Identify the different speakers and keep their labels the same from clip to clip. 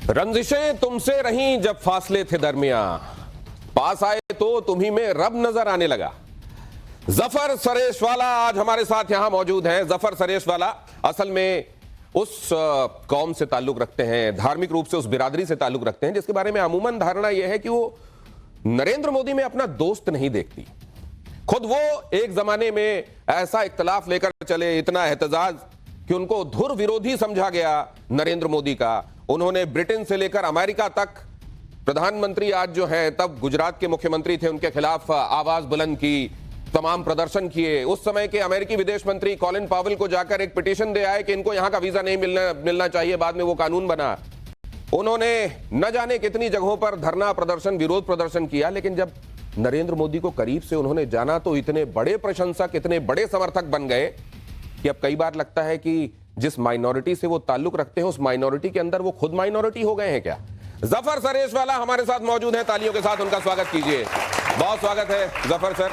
Speaker 1: रंजिशें तुमसे रहीं जब फासले थे दरमियां, पास आए तो तुम्ही में रब नजर आने लगा। जफर सरेशवाला आज हमारे साथ यहां मौजूद हैं। जफर सरेशवाला असल में उस कौम से ताल्लुक रखते हैं, धार्मिक रूप से उस बिरादरी से ताल्लुक रखते हैं जिसके बारे में अमूमन धारणा यह है कि वो नरेंद्र मोदी में अपना दोस्त नहीं देखती। खुद वो एक जमाने में ऐसा इख्तलाफ लेकर चले, इतना एहतजाज कि उनको धुर विरोधी समझा गया नरेंद्र मोदी का। उन्होंने ब्रिटेन से लेकर अमेरिका तक प्रधानमंत्री आज जो है, तब गुजरात के मुख्यमंत्री थे, उनके खिलाफ आवाज बुलंद की, तमाम प्रदर्शन किए। उस समय के अमेरिकी विदेश मंत्री कॉलिन पावेल को जाकर एक पिटीशन दे आए कि इनको यहां का वीजा नहीं मिलना चाहिए। बाद में वो कानून बना। उन्होंने न जाने कितनी जगहों पर धरना प्रदर्शन, विरोध प्रदर्शन किया। लेकिन जब नरेंद्र मोदी को करीब से उन्होंने जाना तो इतने बड़े प्रशंसक, इतने बड़े समर्थक बन गए कि अब कई बार लगता है कि जिस माइनॉरिटी से वो ताल्लुक रखते हैं उस माइनॉरिटी के अंदर वो खुद माइनॉरिटी हो गए हैं क्या। जफर सरेशवाला हमारे साथ मौजूद हैं, तालियों के साथ उनका स्वागत कीजिए। बहुत स्वागत है जफर सर।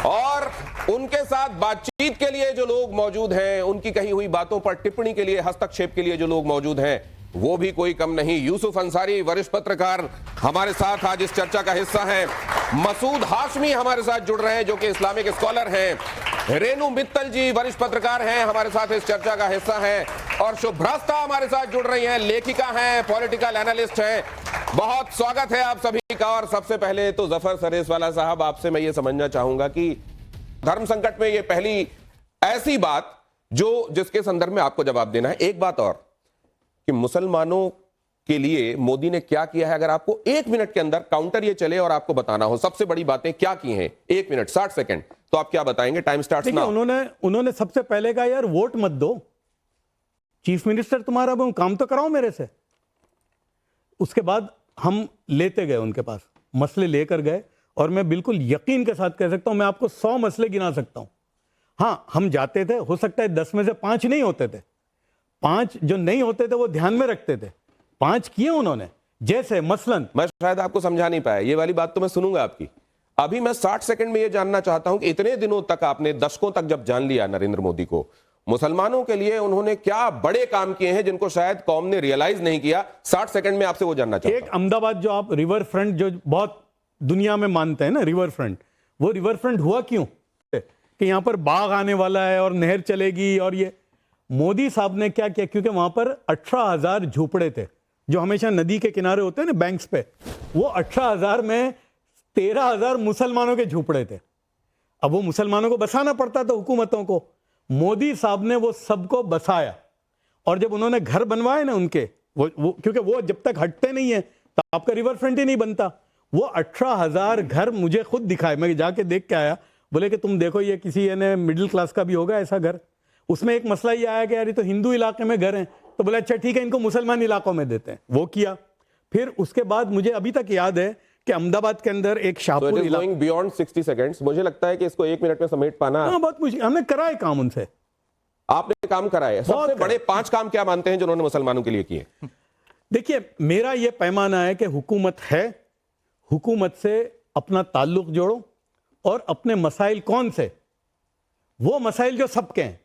Speaker 1: और उनके साथ बातचीत के लिए जो लोग मौजूद हैं, उनकी कही हुई बातों पर टिप्पणी के लिए, हस्तक्षेप के लिए जो लोग मौजूद हैं, वो भी कोई कम नहीं। यूसुफ अंसारी वरिष्ठ पत्रकार हमारे साथ आज इस चर्चा का हिस्सा हैं। मसूद हाशमी हमारे साथ जुड़ रहे हैं जो कि इस्लामिक स्कॉलर हैं। रेणु मित्तल जी वरिष्ठ पत्रकार हैं, हमारे साथ इस चर्चा का हिस्सा हैं। और शुभ्रस्ता हमारे साथ जुड़ रही हैं, लेखिका हैं, पॉलिटिकल एनालिस्ट हैं। बहुत स्वागत है आप सभी का। और सबसे पहले तो जफर सरेशवाला साहब, आपसे मैं ये समझना चाहूंगा कि धर्म संकट में ये पहली ऐसी बात जिसके संदर्भ में आपको जवाब देना है। एक बात और कि मुसलमानों के लिए मोदी ने क्या किया है, अगर आपको 1 मिनट के अंदर काउंटर ये चले और आपको बताना हो सबसे बड़ी बातें क्या की हैं, 1 मिनट 60 सेकंड, तो आप क्या बताएंगे? Time starts now.
Speaker 2: उन्होंने सबसे पहले कहा यार वोट मत दो, चीफ मिनिस्टर तुम्हारा, वो काम तो कराओ मेरे से। उसके बाद हम लेते गए उनके पास, मसले लेकर गए। और मैं बिल्कुल यकीन के साथ कह सकता हूं, मैं आपको 100 मसले गिना सकता हूं। हाँ, हम जाते थे, हो सकता है 10 में से 5 नहीं होते थे, 5 जो नहीं होते थे वो ध्यान में रखते थे, 5 किए उन्होंने। जैसे मसलन,
Speaker 1: मैं शायद आपको समझा नहीं पाया, ये वाली बात तो मैं सुनूंगा आपकी। अभी मैं 60 सेकंड में ये जानना चाहता हूं कि इतने दिनों तक आपने, दशकों तक जब जान लिया नरेंद्र मोदी को, मुसलमानों के लिए उन्होंने क्या बड़े काम किए हैं जिनको शायद कौम ने रियलाइज नहीं किया। 60 सेकंड में आपसे वो जानना चाहता हूं।
Speaker 2: एक अहमदाबाद जो आप रिवर फ्रंट जो बहुत दुनिया में मानते हैं ना, रिवर फ्रंट, वो रिवर फ्रंट हुआ क्यों कि यहां पर बाघ आने वाला है और नहर चलेगी। और ये मोदी साहब ने क्या किया, क्योंकि वहां पर 18,000 झोपड़े थे जो हमेशा नदी के किनारे होते हैं ना, बैंक्स पे, वो 18,000 में 13,000 मुसलमानों के झोपड़े थे। अब वो मुसलमानों को बसाना पड़ता था हुकूमतों को, मोदी साहब ने वो सबको बसाया। और जब उन्होंने घर बनवाए ना उनके, वो क्योंकि वो जब तक हटते नहीं है तो आपका रिवर फ्रंट ही नहीं बनता। वो 18,000 घर मुझे खुद दिखाए, मैं जाके देख के आया। बोले कि तुम देखो ये किसी यानी मिडिल क्लास का भी होगा ऐसा घर। उसमें एक मसला ये आया कि यार ये तो हिंदू इलाके में घर हैं, तो बोले अच्छा ठीक है, इनको मुसलमान इलाकों में देते हैं। वो किया। फिर उसके बाद मुझे अभी तक याद है कि अहमदाबाद के अंदर एक शाहपुर इलाका,
Speaker 1: बियॉन्ड 60 सेकंड्स, मुझे लगता है कि इसको 1 मिनट में समेट पाना
Speaker 2: बहुत मुश्किल। हमने कराए काम उनसे।
Speaker 1: आपने काम कराए। सबसे बड़े 5 काम क्या मानते हैं जो उन्होंने मुसलमानों के लिए किए?
Speaker 2: देखिए, मेरा यह पैमाना है कि हुकूमत है, हुकूमत से अपना ताल्लुक जोड़ो और अपने मसाइल कौन से, वो मसाइल जो सबके हैं।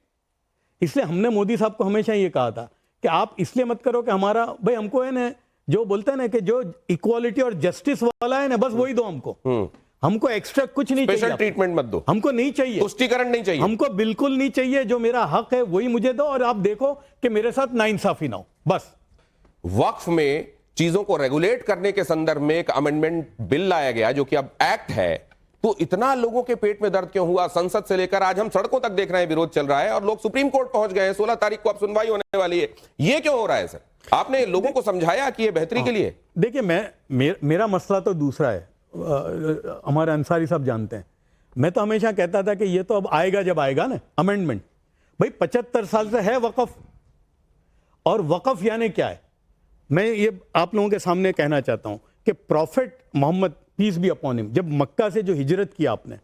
Speaker 2: इसलिए हमने मोदी साहब को हमेशा ये कहा था कि आप इसलिए मत करो कि हमारा भाई, हमको है ना जो बोलते हैं ना कि जो इक्वालिटी और जस्टिस वाला है ना, बस वही दो हमको। हमको एक्स्ट्रा कुछ नहीं चाहिए,
Speaker 1: स्पेशल ट्रीटमेंट मत दो,
Speaker 2: हमको नहीं चाहिए,
Speaker 1: तुष्टीकरण नहीं चाहिए,
Speaker 2: हमको बिल्कुल नहीं चाहिए। जो मेरा हक है वही मुझे दो, और आप देखो कि मेरे साथ नाइंसाफी ना हो, बस।
Speaker 1: वक्फ में चीजों को रेगुलेट करने के संदर्भ में एक अमेंडमेंट बिल लाया गया जो कि अब एक्ट है, तो इतना लोगों के पेट में दर्द क्यों हुआ? संसद से लेकर आज हम सड़कों तक देख रहे हैं विरोध चल रहा है और लोग सुप्रीम कोर्ट पहुंच गए हैं। 16 तारीख को अब सुनवाई होने वाली है। ये क्यों हो रहा है सर? आपने लोगों को समझाया कि ये बेहतरी के लिए?
Speaker 2: देखिए, मेरा मसला तो दूसरा है। हमारे अंसारी साहब जानते हैं, मैं तो हमेशा कहता था कि ये तो अब आएगा जब आएगा ना अमेंडमेंट। भाई 75 साल से है वक्फ, और वक्फ यानी क्या है, मैं ये आप लोगों के सामने कहना चाहता हूं कि prophet Muhammad peace be upon him, जब मक्का से जो हिजरत किया आपने,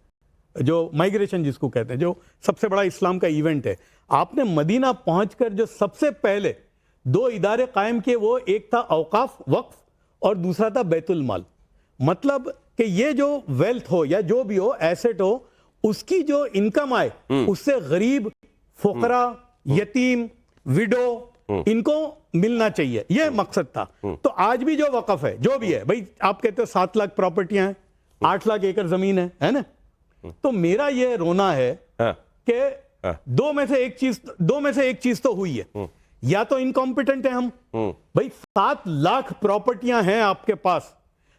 Speaker 2: जो माइग्रेशन जिसको कहते हैं, जो सबसे बड़ा इस्लाम का इवेंट है, आपने मदीना पहुंचकर जो सबसे पहले 2 इदारे कायम किए, वो एक था औकाफ वक्फ और दूसरा था बैतुल माल। मतलब कि ये जो वेल्थ हो या जो भी हो, एसेट हो, उसकी जो इनकम आए उससे गरीब, फुकरा, यतीम, विडो, इनको मिलना चाहिए, यह मकसद था। तो आज भी जो वक्फ है, जो भी है भाई, आप कहते हो 7 लाख प्रॉपर्टियां हैं, 8 लाख एकड़ जमीन है ना? तो मेरा यह रोना है कि दो में से एक चीज तो हुई है, या तो इनकॉम्पिटेंट है हम भाई। 7 लाख प्रॉपर्टियां हैं आपके पास,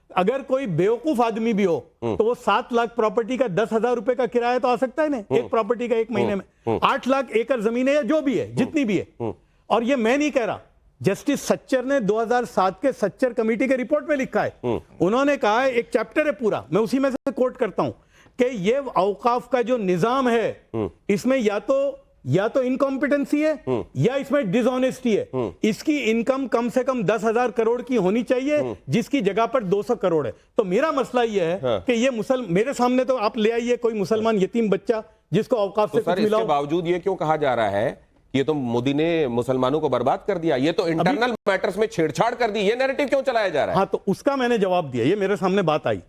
Speaker 2: अगर कोई बेवकूफ आदमी भी हो तो वो 7 लाख प्रॉपर्टी का 10,000 रुपए का किराया तो आ सकता है ना एक प्रॉपर्टी का एक महीने में। 8 लाख एकड़ जमीन है या जो भी है, जितनी भी है। और ये मैं नहीं कह रहा, जस्टिस सच्चर ने 2007 के सच्चर कमेटी के रिपोर्ट में लिखा है। उन्होंने कहा है, एक चैप्टर है पूरा, मैं उसी में से कोट करता हूं कि ये औकाफ का जो निजाम है इसमें या तो इनकॉम्पिटेंसी है या इसमें डिसऑनेस्टी है। इसकी इनकम कम से कम 10,000 करोड़ की होनी चाहिए, जिसकी जगह पर 200 करोड़ है। तो मेरा मसला यह है कि ये मेरे सामने तो आप ले आइए कोई मुसलमान यतीम बच्चा जिसको औकाफ से कुछ मिला हो।
Speaker 1: बावजूद ये क्यों कहा जा रहा है ये तो मोदी ने मुसलमानों को बर्बाद कर दिया, ये तो इंटरनल मैटर्स में छेड़छाड़ कर दी, ये नैरेटिव क्यों चलाया जा रहा है?
Speaker 2: हाँ, तो उसका मैंने जवाब दिया, ये मेरे सामने बात आई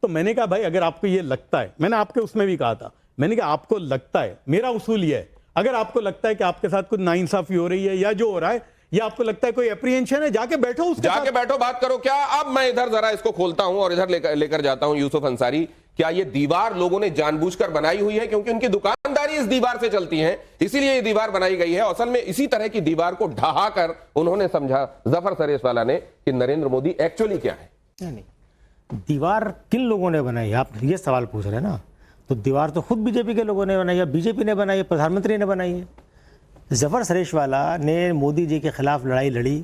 Speaker 2: तो मैंने कहा भाई अगर आपको ये लगता है, मैंने आपके उसमें भी कहा था, मैंने कहा आपको लगता है, मेरा उसूल ये है, अगर आपको लगता है कि आपके साथ कुछ नाइंसाफी हो रही है या जो हो रहा है, या आपको लगता है कोई एप्रीहेंशन है, जाके बैठो उसके साथ।
Speaker 1: जाके बैठो, बात करो। क्या अब मैं इधर जरा इसको खोलता हूं और इधर लेकर जाता हूं यूसुफ अंसारी, क्या ये दीवार लोगों ने जानबूझकर बनाई हुई है क्योंकि उनकी दुकानदारी इस दीवार से चलती है, इसीलिए ये दीवार बनाई गई है? असल में इसी तरह की दीवार को ढहाकर उन्होंने समझा जफर सरेशवाला ने कि नरेंद्र मोदी एक्चुअली क्या है।
Speaker 3: नहीं, दीवार किन लोगों ने बनाई, आप ये सवाल पूछ रहे हैं ना? तो दीवार तो खुद बीजेपी के लोगों ने बनाई है, बीजेपी ने बनाई है, प्रधानमंत्री ने बनाई है। जफर सरेशवाला ने मोदी जी के खिलाफ लड़ाई लड़ी,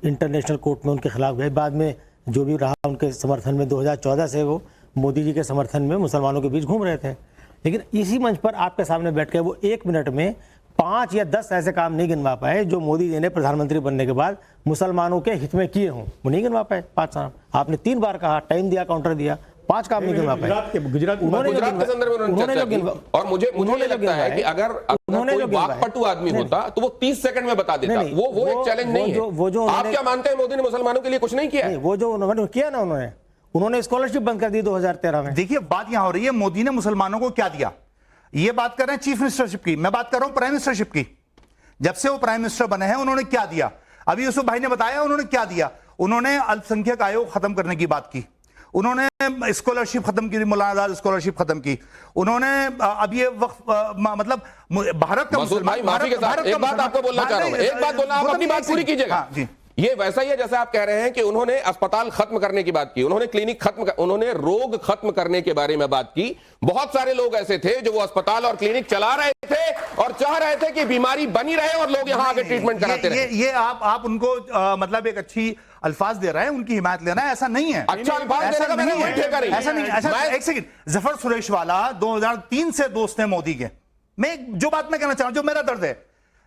Speaker 3: इंटरनेशनल कोर्ट में उनके खिलाफ गए, बाद में जो भी रहा उनके समर्थन में 2014 से वो मोदी जी के समर्थन में मुसलमानों के बीच घूम रहे थे। लेकिन इसी मंच पर आपके सामने बैठ के वो 1 मिनट में 5 या 10 ऐसे काम नहीं गिनवा पाए जो मोदी जी ने प्रधानमंत्री बनने के बाद मुसलमानों के हित में किए हों। वो नहीं गिनवा पाए 5 साल। आपने 3 बार कहा, टाइम दिया, काउंटर दिया, 5 काम नहीं गिनवा पाए।
Speaker 2: गुजरात
Speaker 1: के संदर्भ में उन्होंने चर्चा की और मुझे लगता है कि अगर कोई वाकपटु आदमी होता तो वो 30 सेकंड में बता देता। वो एक चैलेंज नहीं है। आप क्या मानते हैं मोदी ने मुसलमानों के लिए कुछ नहीं किया?
Speaker 3: वो जो उन्होंने किया ना, उन्होंने स्कॉलरशिप बंद कर दी 2013 में।
Speaker 4: देखिए बात यहां हो रही है, मोदी ने मुसलमानों को क्या दिया? ये बात कर रहे हैं चीफ मिनिस्टरशिप की, मैं बात कर रहा हूं प्राइम मिनिस्टरशिप की। जब से वो प्राइम मिनिस्टर बने हैं उन्होंने क्या दिया? अभी यूसुफ भाई ने बताया उन्होंने क्या दिया। उन्होंने अल्पसंख्यक आयोग खत्म करने की बात की, उन्होंने स्कॉलरशिप खत्म की, मौलाना आजाद स्कॉलरशिप खत्म की, उन्होंने अब ये वक्त मतलब भारत का
Speaker 1: मुसलमान, माफी के साथ एक बात आपको बोलना चाह रहा हूं, एक बात बोलना, आप अपनी बात पूरी कीजिएगा। ये वैसा ही है जैसे आप कह रहे हैं कि उन्होंने अस्पताल खत्म करने की बात की, उन्होंने क्लिनिक उन्होंने रोग खत्म करने के बारे में बात की। बहुत सारे लोग ऐसे थे जो वो अस्पताल और क्लिनिक चला रहे थे और चाह रहे थे कि बीमारी बनी रहे और लोग यहां आके ट्रीटमेंट कराते रहे।
Speaker 4: ये आप उनको मतलब एक अच्छी अल्फाज दे रहे हैं, उनकी हिमायत लेना है, ऐसा नहीं है।
Speaker 1: अच्छा अल्फाज देने का मैंने कोई ठेका नहीं।
Speaker 4: ऐसा नहीं, ऐसा एक सेकंड, जफर सुरेशवाला 2003 से दोस्त हैं मोदी के। मैं जो बात मैं कहना चाह रहा हूं, जो मेरा दर्द है,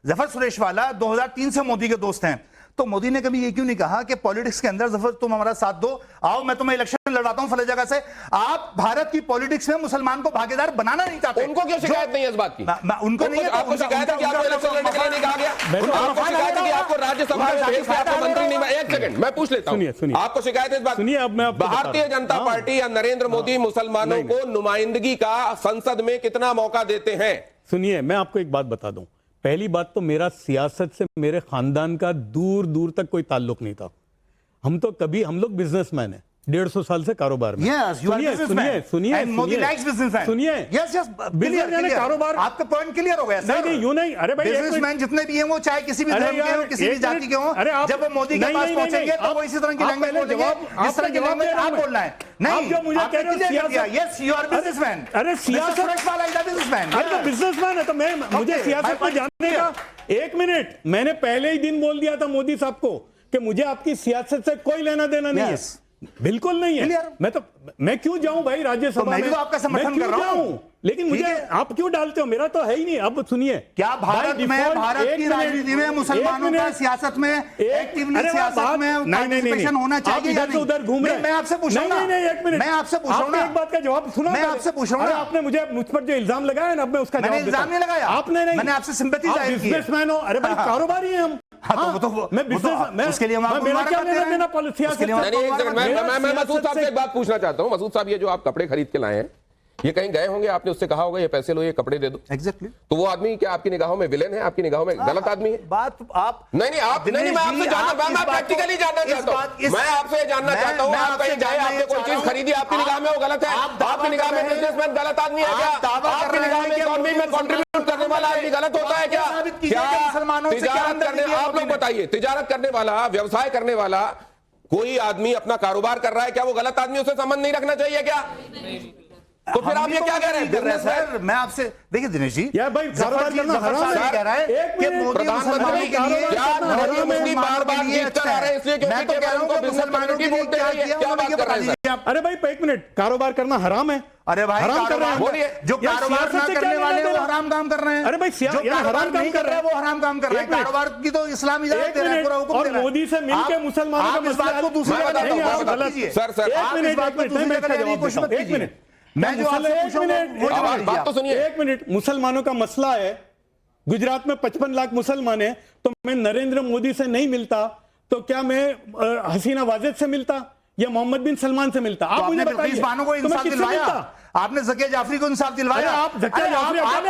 Speaker 4: जफर सुरेशवाला 2003 से मोदी के दोस्त हैं। तो मोदी ने कभी ये क्यों नहीं कहा कि पॉलिटिक्स के अंदर जफर तुम हमारा साथ दो, आओ मैं तुम्हें इलेक्शन लड़ाता हूं फले जगह से? आप भारत की पॉलिटिक्स में मुसलमान को भागीदार बनाना नहीं चाहते।
Speaker 1: उनको क्यों शिकायत नहीं है इस बात की?
Speaker 4: उनको नहीं है।
Speaker 1: आपको शिकायत है कि आपको इलेक्शन लड़ने के लिए नहीं कहा गया? आपको शिकायत है कि आपको राज्यसभा में भेज के आपको मंत्री नहीं? एक सेकंड मैं पूछ लेता हूं, आपको शिकायत है इस बात?
Speaker 2: सुनिए, अब मैं
Speaker 1: भारतीय जनता पार्टी या नरेंद्र मोदी मुसलमानों को नुमाइंदगी का संसद में कितना मौका देते हैं? सुनिए,
Speaker 2: मैं आपको एक बात बता दूं। पहली बात तो मेरा सियासत से मेरे खानदान का दूर दूर तक कोई ताल्लुक नहीं था। हम लोग बिजनेसमैन हैं, 150 साल से कारोबार में।
Speaker 4: कारोबार आपका पॉइंट क्लियर हो गया।
Speaker 2: नहीं यूं नहीं, अरे भाई
Speaker 4: बिजनेसमैन जितने भी हैं वो चाहे किसी भी धर्म के हो, किसी भी जाति के हो, जब वो मोदी के पास पहुंचेंगे तो वो इसी तरह की लैंग्वेज बोलेंगे जिस तरह की लैंग्वेज आप बोलना है। नहीं,
Speaker 2: जो मुझे कह रहे हो
Speaker 4: यस यू आर बिजनेसमैन।
Speaker 2: अरे सियासत वाला बिजनेसमैन है तो मैं मुझे सियासत में जानने का 1 मिनट मैंने पहले ही दिन बोल दिया था मोदी साहब को कि मुझे आपकी सियासत से कोई लेना देना नहीं है, बिल्कुल नहीं है। मैं क्यों जाऊं भाई राज्यसभा में?
Speaker 4: तो आपका समर्थन कर रहा हूं,
Speaker 2: लेकिन मुझे आप क्यों डालते हो? मेरा तो है ही नहीं। अब सुनिए,
Speaker 4: क्या भारत की राजनीति में मुसलमानों का सियासत में एक्टिवली सियासत में पार्टिसिपेशन होना चाहिए या नहीं?
Speaker 2: उधर घूम रहे हैं।
Speaker 4: मैं आपसे पूछ रहा हूं,
Speaker 2: नहीं 1 मिनट
Speaker 4: मैं आपसे पूछ रहा हूं,
Speaker 2: एक बात का जवाब सुनो।
Speaker 4: मैं आपसे पूछ रहा हूं,
Speaker 2: आपने मुझ पर जो इल्जाम लगाया ना, अब मैं उसका जवाब देता हूं।
Speaker 4: इल्जाम नहीं लगाया आपने, नहीं, मैंने आपसे सिंपैथी जाहिर की।
Speaker 2: बिजनेसमैन हो, अरे भाई कारोबारी हैं हम।
Speaker 4: मैं बिजनेस उसके लिए
Speaker 2: मेरा क्या लेना देना पॉलिसी?
Speaker 1: मैं मसूद साहब से एक बात पूछना चाहता हूं। मसूद साहब, ये जो आप कपड़े खरीद के लाए हैं, ये कहीं गए होंगे, आपने उससे कहा होगा ये पैसे लो, ये कपड़े दे दो।
Speaker 4: एग्जैक्टली।
Speaker 1: तो वो आदमी क्या आपकी निगाहों में विलेन है, आपकी निगाहों में गलत आदमी है?
Speaker 4: बात आप
Speaker 1: नहीं आप नहीं, मैं आपसे जानना, मैं प्रैक्टिकली जानना चाहता हूं, मैं आपसे जानना चाहता हूं, आप कहीं जाए, आपने कोई चीज खरीदी, आपकी निगाह में वो गलत है? आपकी निगाह में बिजनेसमैन गलत आदमी है क्या? आपकी निगाह में इकोनॉमी में कंट्रीब्यूट करने वाला आदमी गलत होता है क्या? तिजारत करने, आप लोग बताइए, तिजारत करने वाला, व्यवसाय करने वाला कोई आदमी अपना कारोबार कर रहा है, क्या वो गलत आदमी, उससे संबंध नहीं रखना चाहिए क्या? तो फिर आप ये क्या कह रहे हैं
Speaker 4: सर? मैं आपसे देखिए दिनेश जी,
Speaker 2: यार भाई कारोबार करना हराम है।
Speaker 4: कह रहा है कि
Speaker 1: प्रधानमंत्री क्या नरेंद्र मोदी बार-बार जीत कर आ रहे हैं इसलिए क्योंकि केवल उनको बिजनेस कम्युनिटी वोट दे रही है, क्या बात कर रहे हैं सर?
Speaker 2: अरे भाई एक मिनट, कारोबार करना हराम है?
Speaker 4: अरे भाई
Speaker 2: हराम कर रहे हैं,
Speaker 1: बोलिए।
Speaker 4: जो कारोबार ना करने वाले वो हराम काम कर रहे हैं।
Speaker 2: अरे भाई
Speaker 4: जो
Speaker 2: हराम काम कर रहे हैं
Speaker 4: वो हराम काम कर रहे हैं। कारोबार की तो इस्लाम इजाजत दे रहा है, पूरा हुक्म दे रहा है।
Speaker 2: मोदी से मिलकर मुसलमानों का मसला
Speaker 4: को दूसरी
Speaker 1: मैं
Speaker 4: जगह
Speaker 1: बताता हूं,
Speaker 4: गलत कीजिए।
Speaker 1: सर
Speaker 4: आप इस बात को दूसरी जगह लेने की कोशिश मत कीजिए। मैं जो आपसे पूछूंगा
Speaker 1: बात तो सुनिए।
Speaker 2: एक मिनट, मुसलमानों का मसला है, गुजरात में 55 लाख मुसलमान है, तो मैं नरेंद्र मोदी से नहीं मिलता तो क्या मैं हसीना वाजिद से मिलता या मोहम्मद बिन सलमान से मिलता? आप मुझे बताइए,
Speaker 4: को इंसाफ दिलवाया? आपने जकिया जाफरी को इंसाफ दिलवाया?
Speaker 2: आप जकिया जाफरी,
Speaker 4: आप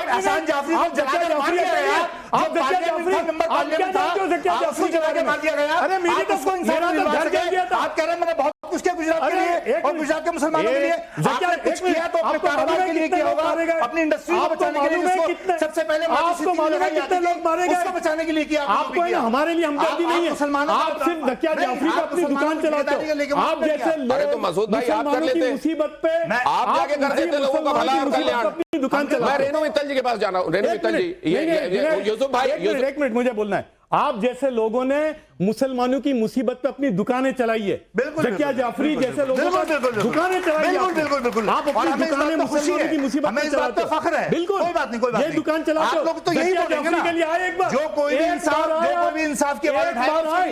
Speaker 4: एहसान जाफरी को जलाकर मार दिया गया।
Speaker 2: आप जकिया जाफरी, आप क्या जानते हो जकिया जाफरी
Speaker 4: जला के मार दिया गया?
Speaker 2: अरे मेरी तो
Speaker 4: उसको इंसाफ
Speaker 2: मेरा तो
Speaker 4: दिलवा
Speaker 2: घर जल गया था।
Speaker 4: आप कह रहे हैं मैंने बहुत कुछ किया गुजरात के लिए और गुजरात के मुसलमानों के लिए।
Speaker 2: जकिया
Speaker 4: कुछ किया तो अपने कारोबार के लिए किया होगा, अपनी इंडस्ट्री को बचाने के लिए। सबसे पहले
Speaker 2: आपको मालूम है कितने लोग मारे गए?
Speaker 4: उसको बचाने के लिए किया।
Speaker 2: आपको है ना, हमारे लिए हमदर्दी नहीं है। आप सिर्फ जकिया जाफरी को अपनी दुकान चलाते हो। आप जैसे
Speaker 1: अरे तो मसूद भाई आप कर लेते,
Speaker 2: मुसीबत पे
Speaker 1: आप जाके कर देते लोगों का भला और कल्याण।
Speaker 2: अपनी दुकान चला।
Speaker 1: मैं रेणु मित्तल जी के पास जाना हूं। रेणु मित्तल जी, ये यूसुफ भाई,
Speaker 2: एक मिनट मुझे बोलना है। आप जैसे लोगों ने मुसलमानों की मुसीबत पे अपनी दुकानें चलाई है, जकिया जाफरी जैसे लोगों ने दुकानें चलाई है।
Speaker 4: बिल्कुल
Speaker 2: आप अपनी दुकानें मुसलमानों की मुसीबत पे चलाते हो।
Speaker 4: फख्र है।
Speaker 2: बिल्कुल,
Speaker 4: कोई बात नहीं, कोई बात
Speaker 2: ये
Speaker 4: नहीं।
Speaker 2: दुकान चलाते हो।
Speaker 4: आप लोग तो यही बोलेंगे ना
Speaker 2: के लिए आए एक बार,
Speaker 4: जो कोई भी इंसाफ के बारे में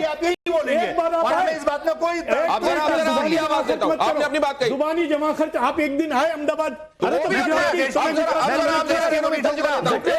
Speaker 4: आप यही बोलेंगे और हमें इस बात में कोई
Speaker 1: आप जरा अपनी आवाज देता हूं, आपने अपनी बात कही।
Speaker 2: जुबानी जमा खर्च, आप एक दिन आए अहमदाबाद, अरे तो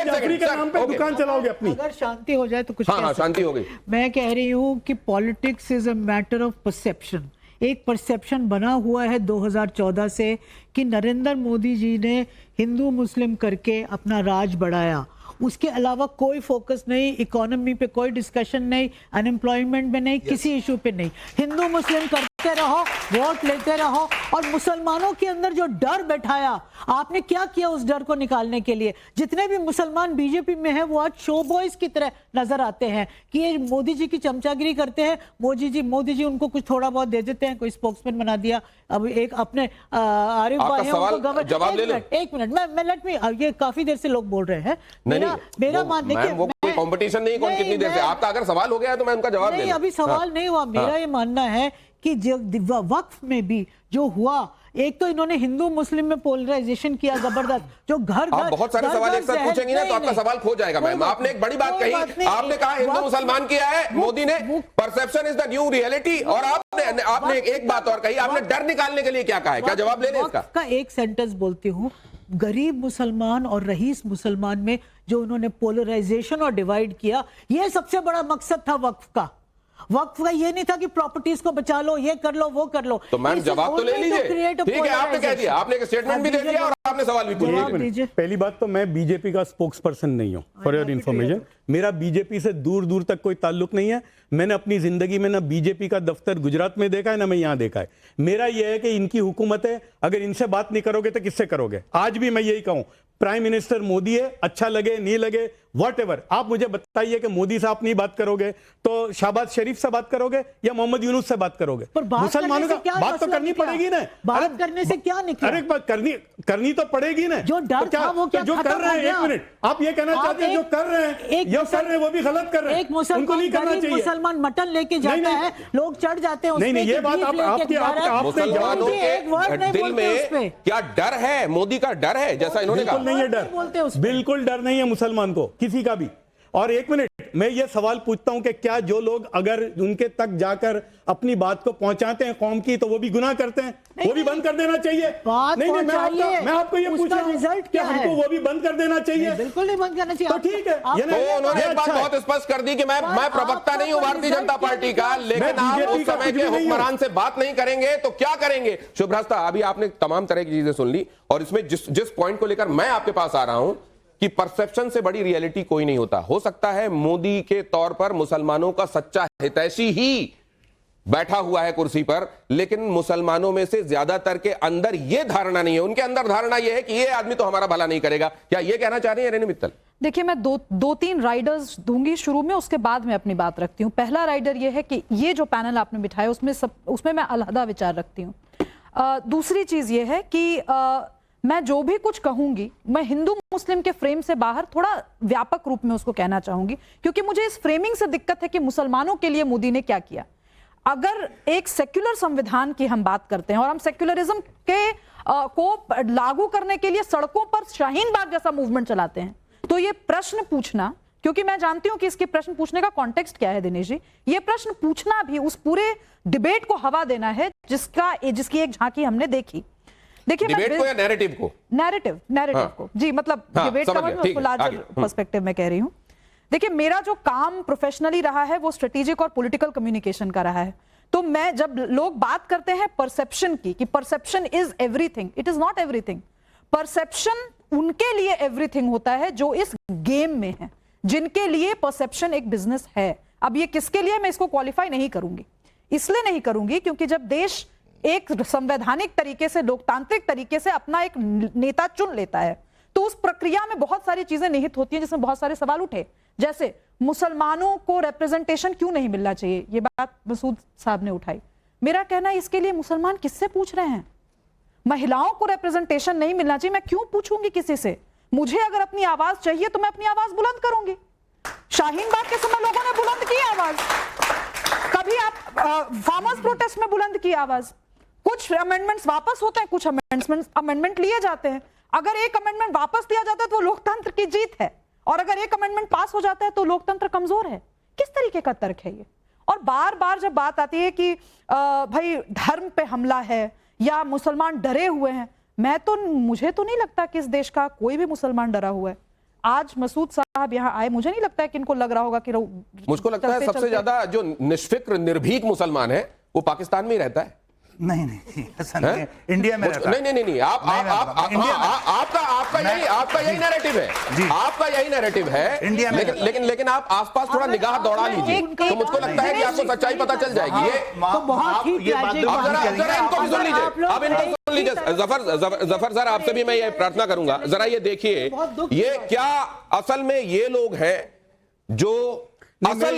Speaker 2: जाफरी के नाम पे दुकान चलाओगे अपनी?
Speaker 5: अगर शांति हो जाए तो कुछ
Speaker 1: हाँ शांति हो गई।
Speaker 5: मैं कह रही हूँ कि politics is a matter of perception. एक परसेप्शन बना हुआ है 2014 से कि नरेंद्र मोदी जी ने हिंदू मुस्लिम करके अपना राज बढ़ाया, उसके अलावा कोई फोकस नहीं, इकोनॉमी पे कोई डिस्कशन नहीं, अनएम्प्लॉयमेंट में नहीं, किसी इशू पे नहीं। हिंदू मुस्लिम करते रहो, वोट लेते रहो, और मुसलमानों के अंदर जो डर बैठाया, आपने क्या किया उस डर को निकालने के लिए? जितने भी मुसलमान बीजेपी में हैं वो आज शो बॉयज की तरह नजर आते हैं कि ये मोदी जी की चमचागिरी करते हैं। मोदी जी उनको कुछ थोड़ा बहुत दे देते हैं, कोई स्पोक्समैन बना दिया। अब एक अपने आरिफ भाई हैं, उनको
Speaker 1: जवाब ले ले।
Speaker 5: एक मिनट, मैं लेट मी, ये काफी देर से लोग बोल रहे हैं। मेरा मान देखिए,
Speaker 1: वो कोई कंपटीशन नहीं, कौन कितनी देर से। आपका अगर सवाल हो गया है तो मैं उनका जवाब दे
Speaker 5: नहीं, अभी सवाल नहीं हुआ। मेरा ये मानना है कि जो वक्फ में भी जो हुआ, एक तो इन्होंने हिंदू मुस्लिम में पोलराइजेशन किया जबरदस्त, जो घर
Speaker 1: आप बहुत सारे सवाल एक साथ पूछेंगे ना तो आपका सवाल खो जाएगा। मैम आपने एक बड़ी बात कही, आपने कहा हिंदू मुसलमान किया है मोदी ने, perception is the new reality, और आपने एक बात और कही, आपने डर निकालने के लिए क्या कहा है, क्या जवाब ले लें इसका?
Speaker 5: एक सेंटेंस बोलती हूँ, गरीब मुसलमान और रईस मुसलमान में जो उन्होंने पोलराइजेशन और डिवाइड किया, ये सबसे बड़ा मकसद था वक्फ का। वक्फ का ये नहीं था कि प्रॉपर्टीज को बचा लो, ये कर लो, वो कर लो।
Speaker 1: तो मैम जवाब तो ले लीजिए। ठीक है, आपने कह दिया, आपने एक स्टेटमेंट भी दे दिया और आपने सवाल भी पूछा।
Speaker 2: पहली बात तो मैं बीजेपी का स्पोक्स पर्सन नहीं हूं, फॉर योर इन्फॉर्मेशन। मेरा बीजेपी से दूर दूर तक कोई ताल्लुक नहीं है। मैंने अपनी जिंदगी में ना बीजेपी का दफ्तर गुजरात में देखा है, ना मैं यहां देखा है। मेरा यह है कि इनकी हुकूमत है, अगर इनसे बात नहीं करोगे तो किससे करोगे? आज भी मैं यही कहूं, प्राइम मिनिस्टर मोदी है, अच्छा लगे नहीं लगे व्हाटएवर, आप मुझे बताइए कि मोदी से आप नहीं बात करोगे तो शहबाज शरीफ से बात करोगे या मोहम्मद यूनुस से बात करोगे? मुसलमानों का बात तो करनी पड़ेगी ना।
Speaker 5: बात करने से क्या निकला?
Speaker 2: अरे बात करनी तो पड़ेगी ना।
Speaker 5: जो डर था वो क्या
Speaker 2: जो कर रहे हैं, एक मिनट, आप ये कहना चाहते हैं जो कर रहे हैं वो भी गलत कर रहे हैं, उनको नहीं करना चाहिए।
Speaker 5: मुसलमान मटन लेके जाता है, लोग चढ़ जाते हैं।
Speaker 2: नहीं, ये बात
Speaker 1: मुसलमानों के दिल में क्या डर है? मोदी का डर है जैसा इन्होंने कहा?
Speaker 2: नहीं है डर, बिल्कुल डर नहीं है मुसलमान को किसी का भी। और एक मिनट, मैं ये सवाल पूछता हूं कि क्या जो लोग अगर उनके तक जाकर अपनी बात को पहुंचाते हैं कौम की, तो वो भी गुनाह करते हैं? वो भी बंद कर देना चाहिए?
Speaker 5: बात
Speaker 2: नहीं,
Speaker 5: पहुंचाइए,
Speaker 2: मैं आपको ये पूछ
Speaker 5: उसका
Speaker 2: रहा हूं
Speaker 5: रिजल्ट
Speaker 2: कि
Speaker 5: क्या है?
Speaker 2: हमको वो भी बंद कर देना चाहिए?
Speaker 5: बिल्कुल नहीं बंद करना चाहिए।
Speaker 2: तो ठीक है,
Speaker 5: आप-
Speaker 2: ये
Speaker 1: तो
Speaker 2: नहीं,
Speaker 1: उन्होंने
Speaker 2: ये
Speaker 1: एक बात
Speaker 2: अच्छा है।
Speaker 1: बहुत स्पष्ट कर दी कि मैं प्रवक्ता नहीं हूं भारतीय जनता पार्टी का, लेकिन आप
Speaker 2: बीजेपी
Speaker 1: उस
Speaker 2: का
Speaker 1: समय
Speaker 2: कुछ
Speaker 1: के
Speaker 2: भी नहीं हूं।
Speaker 1: हुक्मरान से बात नहीं करेंगे तो क्या करेंगे? शुभ्रस्ता, अभी आपने तमाम तरह की चीजें सुन ली और इसमें जिस पॉइंट को लेकर मैं आपके पास आ रहा हूं कि परसेप्शन से बड़ी रियलिटी कोई नहीं होता। हो सकता है मोदी के तौर पर मुसलमानों का सच्चा हितैषी ही बैठा हुआ है कुर्सी पर, लेकिन मुसलमानों में से ज्यादातर के अंदर यह धारणा नहीं है। उनके अंदर धारणा यह है कि यह आदमी तो हमारा भला नहीं करेगा। क्या यह कहना चाह रही है रेणु मित्तल?
Speaker 6: देखिए, मैं दो तीन राइडर्स दूंगी शुरू में, उसके बाद में अपनी बात रखती हूँ। पहला राइडर यह है कि ये जो पैनल आपने बिठाया उसमें मैं अलहदा विचार रखती हूँ। दूसरी चीज ये है कि मैं जो भी कुछ कहूंगी मैं हिंदू मुस्लिम के फ्रेम से बाहर थोड़ा व्यापक रूप में उसको कहना चाहूंगी, क्योंकि मुझे इस फ्रेमिंग से दिक्कत है कि मुसलमानों के लिए मोदी ने क्या किया। अगर एक सेक्युलर संविधान की हम बात करते हैं और हम सेक्युलरिज्म के को लागू करने के लिए सड़कों पर शाहीन बाग जैसा मूवमेंट चलाते हैं, तो ये प्रश्न पूछना, क्योंकि मैं जानती हूं कि इसके प्रश्न पूछने का कॉन्टेक्स्ट क्या है दिनेश जी, ये प्रश्न पूछना भी उस पूरे डिबेट को हवा देना है जिसकी एक झांकी हमने देखी। देखिए,
Speaker 1: डिबेट को या नैरेटिव को?
Speaker 6: नैरेटिव
Speaker 1: हाँ।
Speaker 6: को जी, मतलब
Speaker 1: हाँ,
Speaker 6: डिबेट
Speaker 1: समझ
Speaker 6: का
Speaker 1: गया,
Speaker 6: मैं
Speaker 1: ठीक
Speaker 6: उसको
Speaker 1: है,
Speaker 6: लार्जर
Speaker 1: आगे।
Speaker 6: पर्सपेक्टिव में कह रही हूं। देखिए, मेरा जो काम प्रोफेशनली रहा है वो स्ट्रेटेजिक और पॉलिटिकल कम्युनिकेशन का रहा है। तो मैं जब लोग बात करते हैं परसेप्शन की कि perception is everything, it is not everything. Perception उनके लिए एवरीथिंग होता है जो इस गेम में है, जिनके लिए परसेप्शन एक बिजनेस है। अब ये किसके लिए, मैं इसको क्वालिफाई नहीं करूंगी। इसलिए नहीं करूंगी क्योंकि जब देश एक संवैधानिक तरीके से, लोकतांत्रिक तरीके से अपना एक नेता चुन लेता है, तो उस प्रक्रिया में बहुत सारी चीजें निहित होती हैं, जिसमें बहुत सारे सवाल उठे, जैसे मुसलमानों को रिप्रेजेंटेशन क्यों नहीं मिलना चाहिए, ये बात मसूद साहब ने उठाई। मेरा कहना है इसके लिए मुसलमान किससे पूछ रहे हैं? महिलाओं को रिप्रेजेंटेशन नहीं मिलना चाहिए, मैं क्यों पूछूंगी किसी से? मुझे अगर अपनी आवाज चाहिए तो मैं अपनी आवाज बुलंद करूंगी। शाहीन बाग के समय लोगों ने बुलंद की आवाज, कभी आप फार्मर्स प्रोटेस्ट में बुलंद की आवाज। कुछ अमेंडमेंट्स वापस होते हैं, कुछ अमेंडमेंट लिए जाते हैं। अगर एक अमेंडमेंट वापस लिया जाता है तो लोकतंत्र की जीत है, और अगर एक अमेंडमेंट पास हो जाता है तो लोकतंत्र कमजोर है। किस तरीके का तर्क है ये? और बार बार जब बात आती है कि भाई धर्म पे हमला है या मुसलमान डरे हुए हैं, मुझे तो नहीं लगता कि इस देश का कोई भी मुसलमान डरा हुआ है। आज मसूद साहब यहाँ आए, मुझे नहीं लगता है कि इनको लग रहा होगा कि
Speaker 1: मुझको लगता है सबसे ज्यादा जो निष्फिक्र निर्भीक मुसलमान है वो पाकिस्तान में ही रहता है।
Speaker 4: नहीं ऐसा नहीं है। इंडिया में रहता है।
Speaker 1: नहीं आपका यही नैरेटिव है, आपका यही नैरेटिव है।
Speaker 4: इंडिया में
Speaker 1: लेकिन आप आसपास थोड़ा निगाह दौड़ा लीजिए तो मुझको लगता है कि आपको सच्चाई पता चल जाएगी। ये
Speaker 5: तो बहुत ही
Speaker 1: जरा इनको भी सुन लीजिए, अब इनको सुन लीजिए। जफर सर, आपसे भी मैं ये प्रार्थना करूंगा, जरा ये देखिए, ये क्या असल में ये लोग हैं जो असल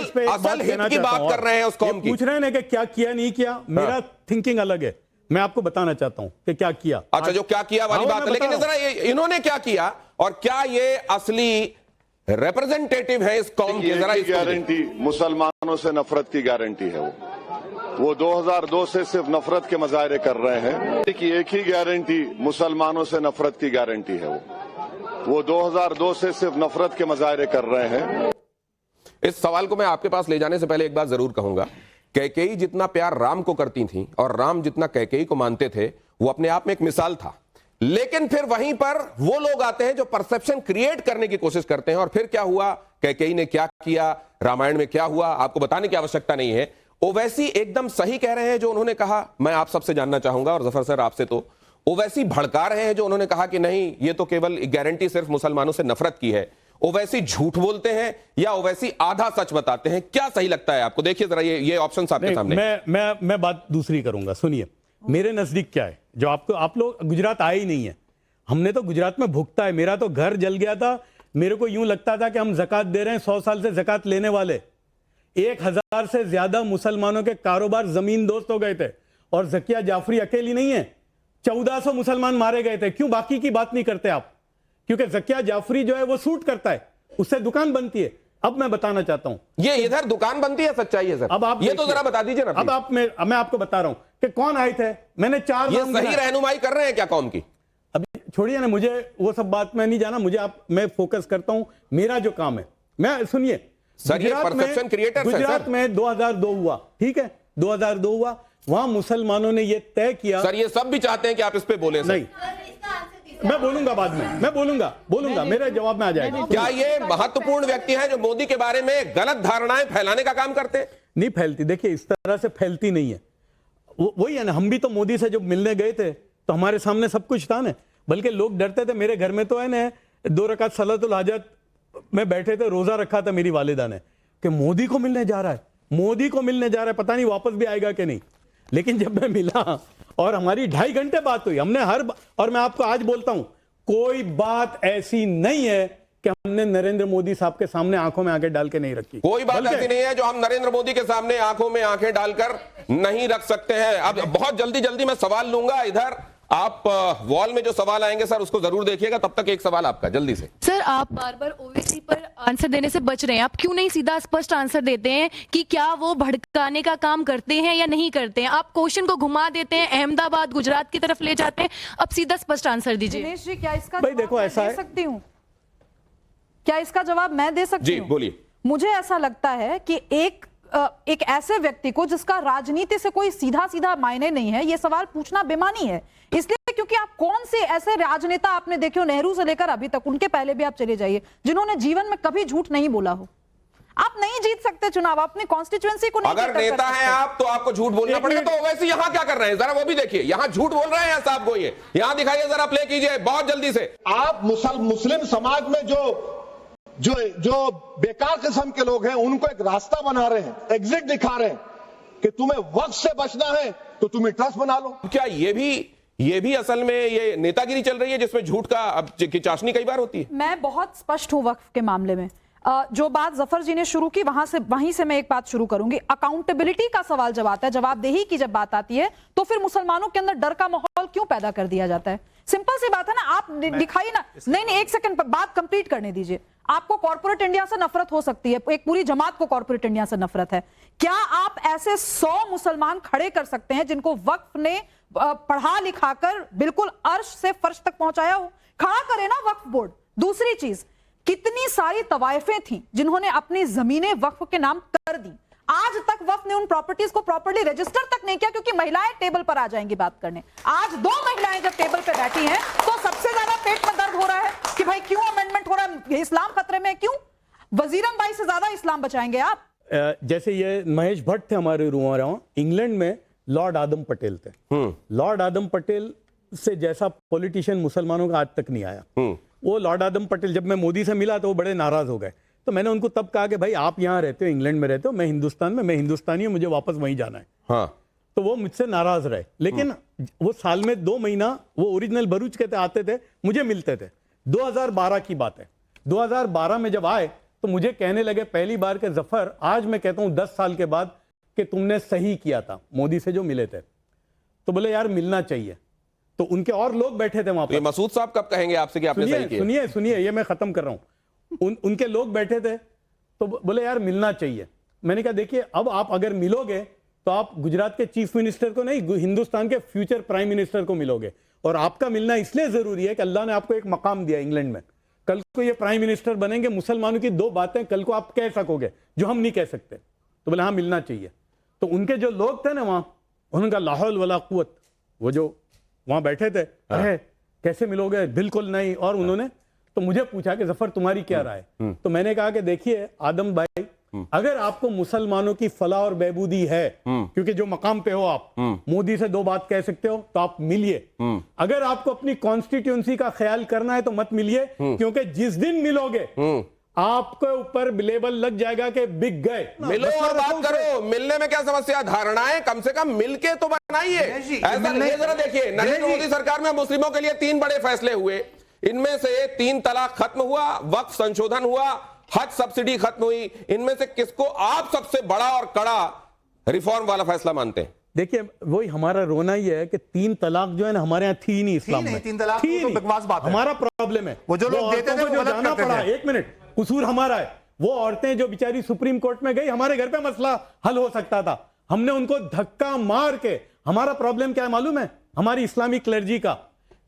Speaker 1: हित की बात कर रहे हैं उस कौम की।
Speaker 2: पूछ रहे हैं ना कि क्या किया नहीं किया। मेरा थिंकिंग अलग है, मैं आपको बताना चाहता हूं कि क्या किया।
Speaker 1: अच्छा, जो क्या किया वाली बात है, लेकिन जरा इन्होंने क्या किया और क्या ये असली रिप्रेजेंटेटिव है इस कौम के? जरा
Speaker 7: गारंटी मुसलमानों से नफरत की गारंटी है वो 2002 से सिर्फ नफरत के मुजाहरे कर रहे हैं। एक ही गारंटी मुसलमानों से नफरत की गारंटी है वो 2002 से सिर्फ नफरत के मुजाहरे कर रहे हैं।
Speaker 1: इस सवाल को मैं आपके पास ले जाने से पहले एक बात जरूर कहूंगा, कैकेयी जितना प्यार राम को करती थी और राम जितना कैकेयी को मानते थे, वो अपने आप में एक मिसाल था। लेकिन फिर वहीं पर वो लोग आते हैं जो परसेप्शन क्रिएट करने की कोशिश करते हैं। और फिर क्या हुआ, कैकेयी ने क्या किया, रामायण में क्या हुआ, आपको बताने की आवश्यकता नहीं है। ओवैसी एकदम सही कह रहे हैं जो उन्होंने कहा, मैं आप सबसे जानना चाहूंगा और जफर सर आपसे, तो ओवैसी भड़का रहे हैं जो उन्होंने कहा कि नहीं, ये तो केवल गारंटी सिर्फ मुसलमानों से नफरत की है। ओवैसी झूठ बोलते हैं या ओवैसी आधा सच बताते हैं? क्या सही लगता है आपको? देखिए जरा ये ऑप्शन आपके सामने।
Speaker 2: मैं बात दूसरी करूंगा, सुनिए। मेरे नजदीक क्या है, जो आप लोग गुजरात आए ही नहीं है, हमने तो गुजरात में भुगता है। मेरा तो घर जल गया था, मेरे को यूं लगता था कि हम जकात दे रहे हैं, 100 साल से जकात लेने वाले। 1000 से ज्यादा मुसलमानों के कारोबार जमीन दोस्त हो गए थे, और जकिया जाफरी अकेली नहीं है, 1400 मुसलमान मारे गए थे। क्यों बाकी की बात नहीं करते आप? क्योंकि जकिया जाफरी जो है वो सूट करता है, उससे दुकान बनती है। अब मैं बताना चाहता हूं,
Speaker 1: ये इधर दुकान बनती है, सच्चाई है सर।
Speaker 2: अब आप
Speaker 1: ये तो जरा बता दीजिए ना।
Speaker 2: अब मैं आपको बता रहा हूं कि कौन आए थे। मैंने 4
Speaker 1: ये सही रहनुमाई कर रहे हैं क्या कौम की?
Speaker 2: अभी छोड़िए ना, मुझे वो सब बात में नहीं जाना। मैं फोकस करता हूं, मेरा जो काम है मैं सुनिए
Speaker 1: सर, ये perception creators है,
Speaker 2: गुजरात
Speaker 1: सर।
Speaker 2: में 2002 हुआ, ठीक है, 2002 हुआ, वहां मुसलमानों ने ये तय किया।
Speaker 1: सर ये सब भी चाहते हैं कि आप इस पे बोलें सर।
Speaker 2: नहीं, मैं बोलूंगा बाद में, मैं बोलूंगा मेरे जवाब में आ जाएगा।
Speaker 1: क्या ये महत्वपूर्ण व्यक्ति हैं जो मोदी के बारे में गलत धारणाएं फैलाने का काम करते हैं?
Speaker 2: नहीं फैलती, देखिए इस तरह से फैलती नहीं है। वही है ना, हम भी तो मोदी से जब मिलने गए थे तो हमारे सामने सब कुछ था ना, बल्कि लोग डरते थे। मेरे घर में तो है ना 2 रकात सलातुल हाजत में बैठे थे, रोजा रखा था मेरी वालिदा ने कि मोदी को मिलने जा रहा है, मोदी को मिलने जा रहा है, पता नहीं वापस भी आएगा कि नहीं। लेकिन जब मैं मिला और हमारी 2.5 घंटे बात हुई, हमने और मैं आपको आज बोलता हूं, कोई बात ऐसी नहीं है कि हमने नरेंद्र मोदी साहब के सामने आंखों में आंखें डाल के नहीं रखी।
Speaker 1: कोई बात ऐसी नहीं है जो हम नरेंद्र मोदी के सामने आंखों में आंखें डालकर नहीं रख सकते हैं। अब बहुत जल्दी मैं सवाल लूंगा, इधर आप वॉल में जो सवाल आएंगे सर उसको जरूर देखिएगा। तब तक एक सवाल आपका जल्दी से।
Speaker 8: सर, आप बार बार ओवैसी पर आंसर देने से बच रहे हैं, आप क्यों नहीं सीधा स्पष्ट आंसर देते हैं कि क्या वो भड़काने का काम करते हैं या नहीं करते हैं? आप क्वेश्चन को घुमा देते हैं, अहमदाबाद गुजरात की तरफ ले जाते हैं। अब सीधा स्पष्ट आंसर दीजिए।
Speaker 6: दिनेश जी, क्या इसका
Speaker 2: भाई
Speaker 6: जवाब
Speaker 2: देखो,
Speaker 6: मैं
Speaker 2: ऐसा
Speaker 6: दे
Speaker 2: है।
Speaker 6: सकती हूँ? क्या इसका जवाब मैं दे सकती
Speaker 1: जी
Speaker 6: हूँ?
Speaker 1: बोलिए।
Speaker 6: मुझे ऐसा लगता है कि एक ऐसे व्यक्ति को जिसका राजनीति से कोई सीधा सीधा मायने नहीं है, यह सवाल पूछना बेमानी है। इसलिए क्योंकि आप कौन से ऐसे राजनेता आपने देखे हो, नेहरू से लेकर अभी तक, उनके पहले भी आप चले जाइए, जिन्होंने जीवन में कभी झूठ नहीं बोला हो। आप नहीं जीत सकते चुनाव, अपनी कॉन्स्टिट्यूएंसी को नहीं
Speaker 1: अगर नेता हैं आप तो आपको झूठ बोलना पड़ेगा। तो वैसे यहां क्या कर रहे हैं जरा वो भी देखिए, यहां झूठ बोल रहे हैं साहब को, ये यहां दिखाइए जरा, प्ले कीजिए बहुत जल्दी से।
Speaker 9: आप मुस्लिम समाज में जो बेकार किस्म के लोग हैं उनको एक रास्ता बना रहे हैं, एग्जिट दिखा रहे हैं कि तुम्हें वक्त से बचना है तो तुम्हें ट्रस्ट बना लो।
Speaker 1: क्या ये भी असल में ये नेतागिरी चल रही है जिसमें झूठ की चाशनी कई बार होती है?
Speaker 6: मैं बहुत स्पष्ट हूं वक्फ के मामले में। जो बात जफर जी ने शुरू की वहीं से मैं एक बात शुरू करूंगी। अकाउंटेबिलिटी का सवाल जब आता है, जवाबदेही की जब बात आती है, तो फिर मुसलमानों के अंदर डर का माहौल क्यों पैदा कर दिया जाता है? सिंपल सी बात है ना, आप दिखाइए ना। नहीं, एक सेकंड, बात कंप्लीट करने दीजिए। आपको कॉर्पोरेट इंडिया से नफरत हो सकती है, एक पूरी जमात को कॉर्पोरेट इंडिया से नफरत है। क्या आप ऐसे 100 मुसलमान खड़े कर सकते हैं जिनको वक्फ ने पढ़ा लिखा कर बिल्कुल अर्श से फर्श तक पहुंचाया हो? खड़ा करे ना वक्फ बोर्ड। दूसरी चीज, कितनी सारी तवाइफें थी जिन्होंने अपनी जमीनें वक्फ के नाम कर दी, आज तक वक्फ ने उन प्रॉपर्टीज को प्रॉपर्ली रजिस्टर तक नहीं किया, क्योंकि महिलाएं टेबल पर आ जाएंगी बात करने। आज 2 महिलाएं जब टेबल पर बैठी हैं तो सबसे ज्यादा पेट में दर्द हो रहा है कि भाई क्यों अमेंडमेंट हो रहा है, इस्लाम खतरे में, क्यों? वजीरन भाई से ज्यादा इस्लाम बचाएंगे आप?
Speaker 2: जैसे ये महेश भट्ट थे हमारे रूहां, इंग्लैंड में लॉर्ड आदम पटेल थे। लॉर्ड आदम पटेल से जैसा पॉलिटिशियन मुसलमानों का आज तक नहीं आया। वो लॉर्ड आदम पटेल, जब मैं मोदी से मिला तो वो बड़े नाराज हो गए। तो मैंने उनको तब कहा कि भाई आप यहाँ रहते हो, इंग्लैंड में रहते हो, मैं हिंदुस्तान में, मैं हिंदुस्तानी हूं, मुझे वापस वहीं जाना है।
Speaker 1: हाँ।
Speaker 2: तो वो मुझसे नाराज रहे। लेकिन वो साल में 2 महीना वो ओरिजिनल भरूच के आते थे, मुझे मिलते थे। 2012 की बात है। 2012 में जब आए तो मुझे कहने लगे पहली बार के जफर, आज मैं कहता हूं 10 साल के बाद, कि तुमने सही किया था मोदी से जो मिले थे। तो बोले यार मिलना चाहिए। तो उनके और लोग बैठे थे वहां पर।
Speaker 1: मसूद साहब कब कहेंगे आपसे कि आपने सही किया?
Speaker 2: सुनिए, ये मैं खत्म कर रहा हूं। उनके लोग बैठे थे तो बोले यार मिलना चाहिए। मैंने कहा देखिए, अब आप अगर मिलोगे तो आप गुजरात के चीफ मिनिस्टर को नहीं, हिंदुस्तान के फ्यूचर प्राइम मिनिस्टर को मिलोगे। और आपका मिलना इसलिए जरूरी है कि अल्लाह ने आपको एक मकाम दिया इंग्लैंड में। कल को ये प्राइम मिनिस्टर बनेंगे, मुसलमानों की 2 बातें कल को आप कह सकोगे जो हम नहीं कह सकते। तो बोले हाँ मिलना चाहिए। तो उनके जो लोग थे ना वहां, उनका लाहौल वला कुव्वत, वो जो वहां बैठे थे, अरे कैसे मिलोगे, बिल्कुल नहीं। और उन्होंने तो मुझे पूछा कि जफर तुम्हारी क्या राय? तो मैंने कहा कि देखिए आदम भाई, अगर आपको मुसलमानों की फलाह और बहबूदी है, क्योंकि जो मकाम पे हो आप, मोदी से 2 बात कह सकते हो, तो आप मिलिए। अगर आपको अपनी कॉन्स्टिट्यूंसी का ख्याल करना है तो मत मिलिए, क्योंकि जिस दिन मिलोगे आपके ऊपर लेबल लग जाएगा कि बिक गए।
Speaker 1: मिलो और बात करो, मिलने में क्या समस्या? धारणाएं कम से कम मिलके तो बनाइए। ऐसा नहीं, जरा देखिए, नरेंद्र मोदी सरकार में मुस्लिमों के लिए 3 बड़े फैसले हुए। इनमें से 3 तलाक खत्म हुआ, वक्फ संशोधन हुआ, हज सब्सिडी खत्म हुई। इनमें से किसको आप सबसे बड़ा और कड़ा रिफॉर्म वाला फैसला मानते हैं?
Speaker 2: देखिए, वही हमारा रोना ही है कि 3 तलाक जो है ना हमारे यहाँ थी नहीं इस्लाम में।
Speaker 4: 3 तलाक तो बकवास बात है।
Speaker 2: हमारा प्रॉब्लम है
Speaker 4: वो जो लोग देते थे वो गलत
Speaker 2: जाना
Speaker 4: करते
Speaker 2: पड़ा।
Speaker 4: थे।
Speaker 2: 1 मिनट, कसूर हमारा है। वो औरतें जो बेचारी सुप्रीम कोर्ट में गई, हमारे घर पे मसला हल हो सकता था, हमने उनको धक्का मार के। हमारा प्रॉब्लम क्या है मालूम है? हमारी इस्लामिक क्लर्जी का,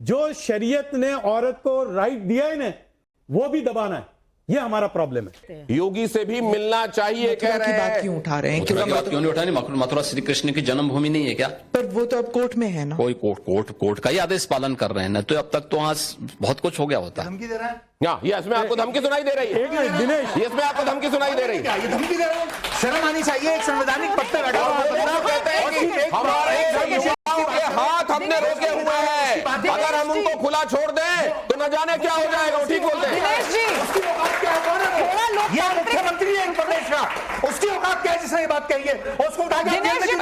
Speaker 2: जो शरीयत ने औरत को राइट दिया है ना, वो भी दबाना है। ये हमारा प्रॉब्लम है।
Speaker 1: योगी से भी मिलना चाहिए कह रहे हैं।
Speaker 10: क्यों उठा रहे हैं?
Speaker 11: मथुरा की बात क्यों नहीं उठानी? मथुरा श्री कृष्ण की जन्मभूमि नहीं है क्या?
Speaker 10: पर वो तो अब कोर्ट में है ना।
Speaker 11: कोई कोर्ट का ही आदेश पालन कर रहे हैं ना, तो अब तक तो वहां बहुत कुछ हो गया होता है।
Speaker 4: धमकी दे रहा है
Speaker 1: ये इसमें आपको धमकी सुनाई दे रही है?
Speaker 2: एक मिनट दिनेश,
Speaker 1: ये इसमें आपको धमकी सुनाई दे रही है?
Speaker 4: ये धमकी दे रहा है? शर्म आनी चाहिए, एक संवैधानिक पद पे बैठा हुआ बंदा
Speaker 1: कहते हैं कि हमारे युवाओं के हाथ हमने रोके हुए हैं, अगर हम उनको खुला छोड़ दें तो न जाने क्या हो जाएगा। वो ठीक बोलते हैं।
Speaker 6: दिनेश जी,
Speaker 4: उसकी औकात क्या है? कौन है? ये मुख्यमंत्री है प्रदेश का, उसकी औकात क्या है जिसने ये बात कही है? उसको उठा के
Speaker 6: दिनेश जी,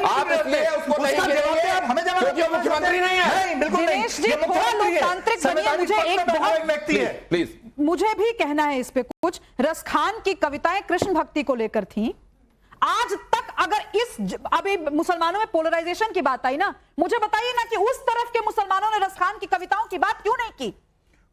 Speaker 1: आप इसलिए उसको नहीं कहेंगे
Speaker 4: हमें जवाब
Speaker 1: क्योंकि वो मुख्यमंत्री नहीं है।
Speaker 4: नहीं, बिल्कुल नहीं।
Speaker 6: दिनेश जी,
Speaker 4: ये
Speaker 6: थोड़ा
Speaker 4: मुख्यमंत्री है,
Speaker 6: लोकतांत्रिक बनिए। मुझे एक बहुत
Speaker 4: व्यक्ति है।
Speaker 1: प्लीज,
Speaker 6: मुझे भी कहना है इस पे कुछ। रसखान की कविताएं कृष्ण भक्ति को लेकर थी। आज तक अगर अभी मुसलमानों में पोलराइजेशन की बात आई ना, मुझे बताइए ना कि उस तरफ के मुसलमानों ने रसखान की कविताओं की बात क्यों नहीं की?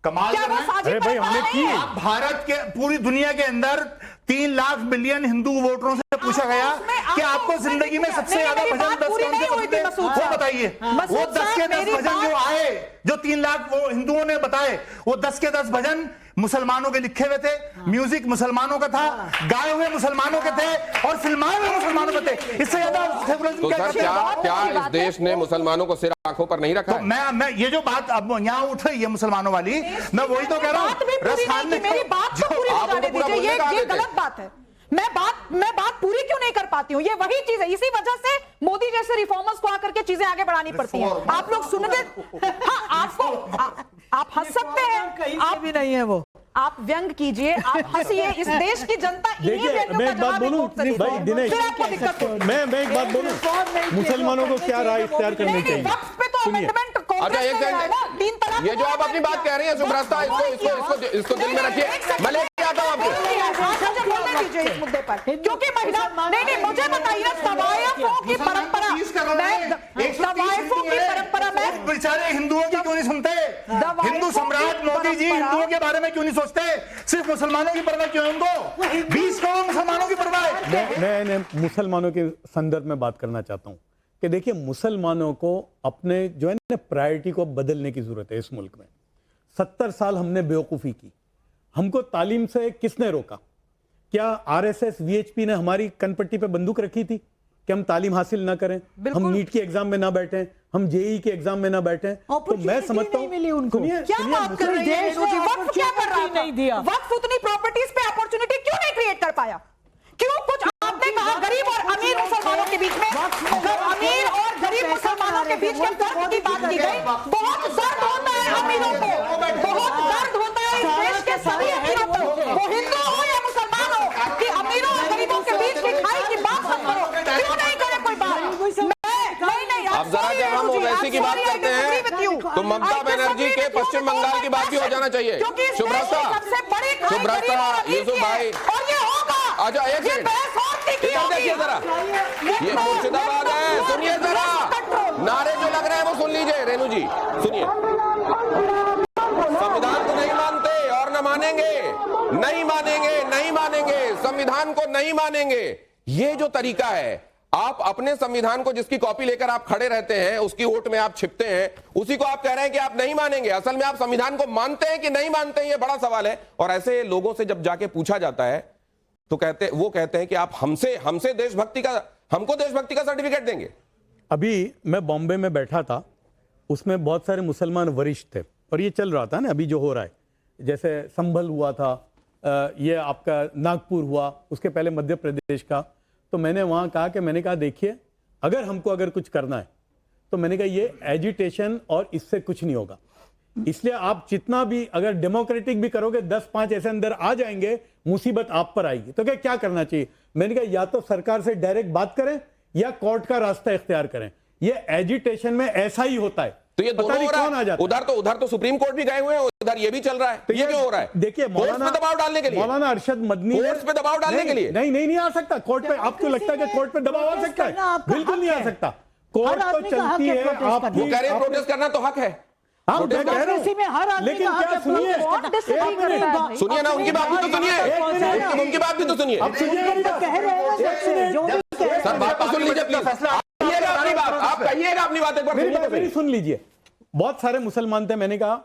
Speaker 4: कमाल
Speaker 6: क्या वो साझी
Speaker 2: अरे भाई, हमने
Speaker 6: परंपरा
Speaker 2: की।
Speaker 6: नहीं है?
Speaker 4: आप भारत के पूरी दुनिया के अंदर 3 लाख बिलियन हिंदू वोटरों से पूछा गया कि आपको जिंदगी में सबसे ज्यादा भजन 10 कौन से पसंद है? वो बताइए। वो 10 के 10 भजन जो आए, जो 3 लाख वो हिंदुओं ने बताए, वो 10 के 10 भजन मुसलमानों के लिखे हुए थे, म्यूजिक मुसलमानों का था, गाए हुए मुसलमानों के थे और फिल्माए हुए मुसलमानों के थे। इससे ज्यादा
Speaker 1: तो सर क्या इस देश ने मुसलमानों को सिर आंखों पर नहीं रखा
Speaker 4: तो
Speaker 1: है?
Speaker 4: मैं ये जो बात अब यहाँ उठ रही है मुसलमानों वाली, मैं वही तो कह रहा हूँ।
Speaker 6: रसखान ने मेरी बात तो पूरी हो जाने दीजिए। ये गलत बात है। मैं बात पूरी क्यों नहीं कर पाती हूँ? ये वही चीज है, इसी वजह से मोदी जैसे रिफॉर्मर्स को आकर के चीजें आगे बढ़ानी पड़ती हैं। आप लोग सुनते, हाँ, आपको आप हंस सकते हैं, आप
Speaker 5: भी नहीं है वो।
Speaker 6: आप व्यंग कीजिए, आप हंसिए। इस देश की जनता इन्हीं
Speaker 2: देखिए,
Speaker 6: व्यंग्यों
Speaker 2: मैं
Speaker 6: का
Speaker 2: एक बात
Speaker 6: जवाब ही
Speaker 2: बोलूं
Speaker 6: कोर्ट से
Speaker 2: भाई
Speaker 6: देगा।
Speaker 2: दिनेश,
Speaker 6: फिर आपको दिक्कत होगी।
Speaker 2: मैं एक बात बोलूं, मुसलमानों को क्या राय इख्तियार करनी
Speaker 6: नहीं,
Speaker 2: चाहिए?
Speaker 6: वक्फ पे तो
Speaker 2: सुनिए।
Speaker 6: अमेंडमेंट
Speaker 1: अच्छा,
Speaker 6: कांग्रेस
Speaker 1: एक
Speaker 6: ने है ना, 3 तलाक।
Speaker 1: ये जो आप अपनी बात कह रही हैं सुब्रता, इसको दिल में रखिए। मैं लेके आता हूं आपको।
Speaker 6: मुझे बोलने दीजिए इस मुद्दे पर, क्योंकि महिला नहीं, मुझे बताइए तवायफों की परंपरा, तवायफों की परंपरा में
Speaker 4: बेचारे हिंदुओं की क्यों नहीं सुनते? हिंदू सम्राट मोदी जी हिंदुओं के बारे में क्यों नहीं सोचते? सिर्फ मुसलमानों की परवाह क्यों है उनको? 20 करोड़ मुसलमानों की परवाह है।
Speaker 2: मैं मुसलमानों के संदर्भ में बात करना चाहता हूं कि देखिए, मुसलमानों को अपने जो है ना प्रायोरिटी को बदलने की जरूरत है। इस मुल्क में 70 साल हमने बेवकूफ़ी की। हमको तालीम से किसने रोका? क्या आरएसएस वीएचपी ने हमारी कनपट्टी पे बंदूक रखी थी कि हम तालीम हासिल ना करें, हम नीट के एग्जाम में ना बैठें, हम जेई के एग्जाम में ना बैठें? तो मैं समझता हूं,
Speaker 6: क्या बात कर रही है रेणु जी? वक्फ क्या कर रहा था?
Speaker 5: नहीं दिया।
Speaker 6: वक्फ उतनी प्रॉपर्टीज पे अपॉर्चुनिटी क्यों नहीं क्रिएट कर पाया? क्यों? कुछ आपने कहा गरीब और अमीर मुसलमानों के बीच में, अमीर और गरीब मुसलमानों के बीच के फर्क की बात की गई। बहुत दर्द होता है अमीरों को, बहुत दर्द होता है इस देश के सभी अमीरों को, वो हिंदू हो या मुसलमान हो, कि अमीरों और गरीबों के बीच की खाई की बात मत करो। क्यों नहीं करे कोई बात? नहीं,
Speaker 1: अब जरा जब हम ओवैसी की बात करते हैं तो ममता बनर्जी के पश्चिम बंगाल की बात भी हो जाना चाहिए। सुब्रता, यूसुफ भाई,
Speaker 6: और ये होगा।
Speaker 1: अच्छा, एक मिनट, इधर देखिए जरा, ये मुर्शिदाबाद है। सुनिए जरा, नारे जो लग रहे हैं वो सुन लीजिए। रेणु जी सुनिए, संविधान को नहीं मानते और न मानेंगे, नहीं मानेंगे, नहीं मानेंगे, संविधान को नहीं मानेंगे। ये जो तरीका है, आप अपने संविधान को जिसकी कॉपी लेकर आप खड़े रहते हैं, उसकी वोट में आप छिपते हैं, उसी को आप कह रहे हैं कि आप नहीं मानेंगे। असल में आप संविधान को मानते हैं कि नहीं मानते हैं, ये बड़ा सवाल है। और ऐसे लोगों से जब जाके पूछा जाता है तो वो कहते हैं कि आप हमसे देशभक्ति का, हमको देशभक्ति का सर्टिफिकेट देंगे।
Speaker 2: अभी मैं बॉम्बे में बैठा था, उसमें बहुत सारे मुसलमान वरिष्ठ थे और ये चल रहा था ना अभी जो हो रहा है, जैसे संभल हुआ था, ये आपका नागपुर हुआ, उसके पहले मध्य प्रदेश का। तो मैंने वहाँ कहा कि मैंने कहा देखिए, अगर कुछ करना है तो मैंने कहा ये एजिटेशन और इससे कुछ नहीं होगा। इसलिए आप जितना भी अगर डेमोक्रेटिक भी करोगे, 10-5 ऐसे अंदर आ जाएंगे, मुसीबत आप पर आएगी। तो क्या करना चाहिए? मैंने कहा या तो सरकार से डायरेक्ट बात करें या कोर्ट का रास्ता इख्तियार करें। ये एजिटेशन में ऐसा ही होता है।
Speaker 1: तो ये दोनों हो रहा है। उधर तो सुप्रीम कोर्ट भी गए हुए हैं, उधर ये भी चल रहा है। तो ये क्यों हो रहा है?
Speaker 2: देखिए,
Speaker 1: मौलाना दबाव डालने के लिए,
Speaker 2: मौलाना अरशद मदनी
Speaker 1: पे दबाव डालने के लिए
Speaker 2: नहीं आ सकता कोर्ट पे। आपको लगता है कि कोर्ट पे दबाव आ सकता है? बिल्कुल नहीं आ सकता। कोर्ट तो चलती है। आप
Speaker 1: वो कह रहे हैं प्रोटेस्ट करना तो हक है।
Speaker 2: हाँ, मैं कह रहा हूं, लेकिन क्या सुनिए
Speaker 1: ना, उनकी बात भी तो सुनिए, उनकी बात भी तो सुनिए। सर बात तो सुन लीजिए प्लीज, आप कहिएगा अपनी बात एक बार
Speaker 2: मेरी सुन लीजिए। बहुत सारे मुसलमान थे, मैंने कहा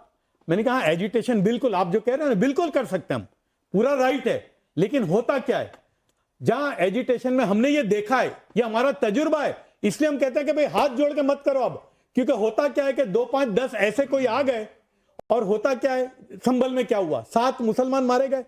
Speaker 2: मैंने कहा एजिटेशन बिल्कुल आप जो कह रहे हैं ना बिल्कुल कर सकते हैं हम, पूरा राइट है, लेकिन होता क्या है जहां एजिटेशन में हमने ये देखा है, ये हमारा तजुर्बा है, इसलिए हम कहते हैं कि भाई हाथ जोड़ के मत करो अब, क्योंकि होता क्या है कि 2 5 10 ऐसे कोई आ गए और होता क्या है, संभल में क्या हुआ, 7 मुसलमान मारे गए,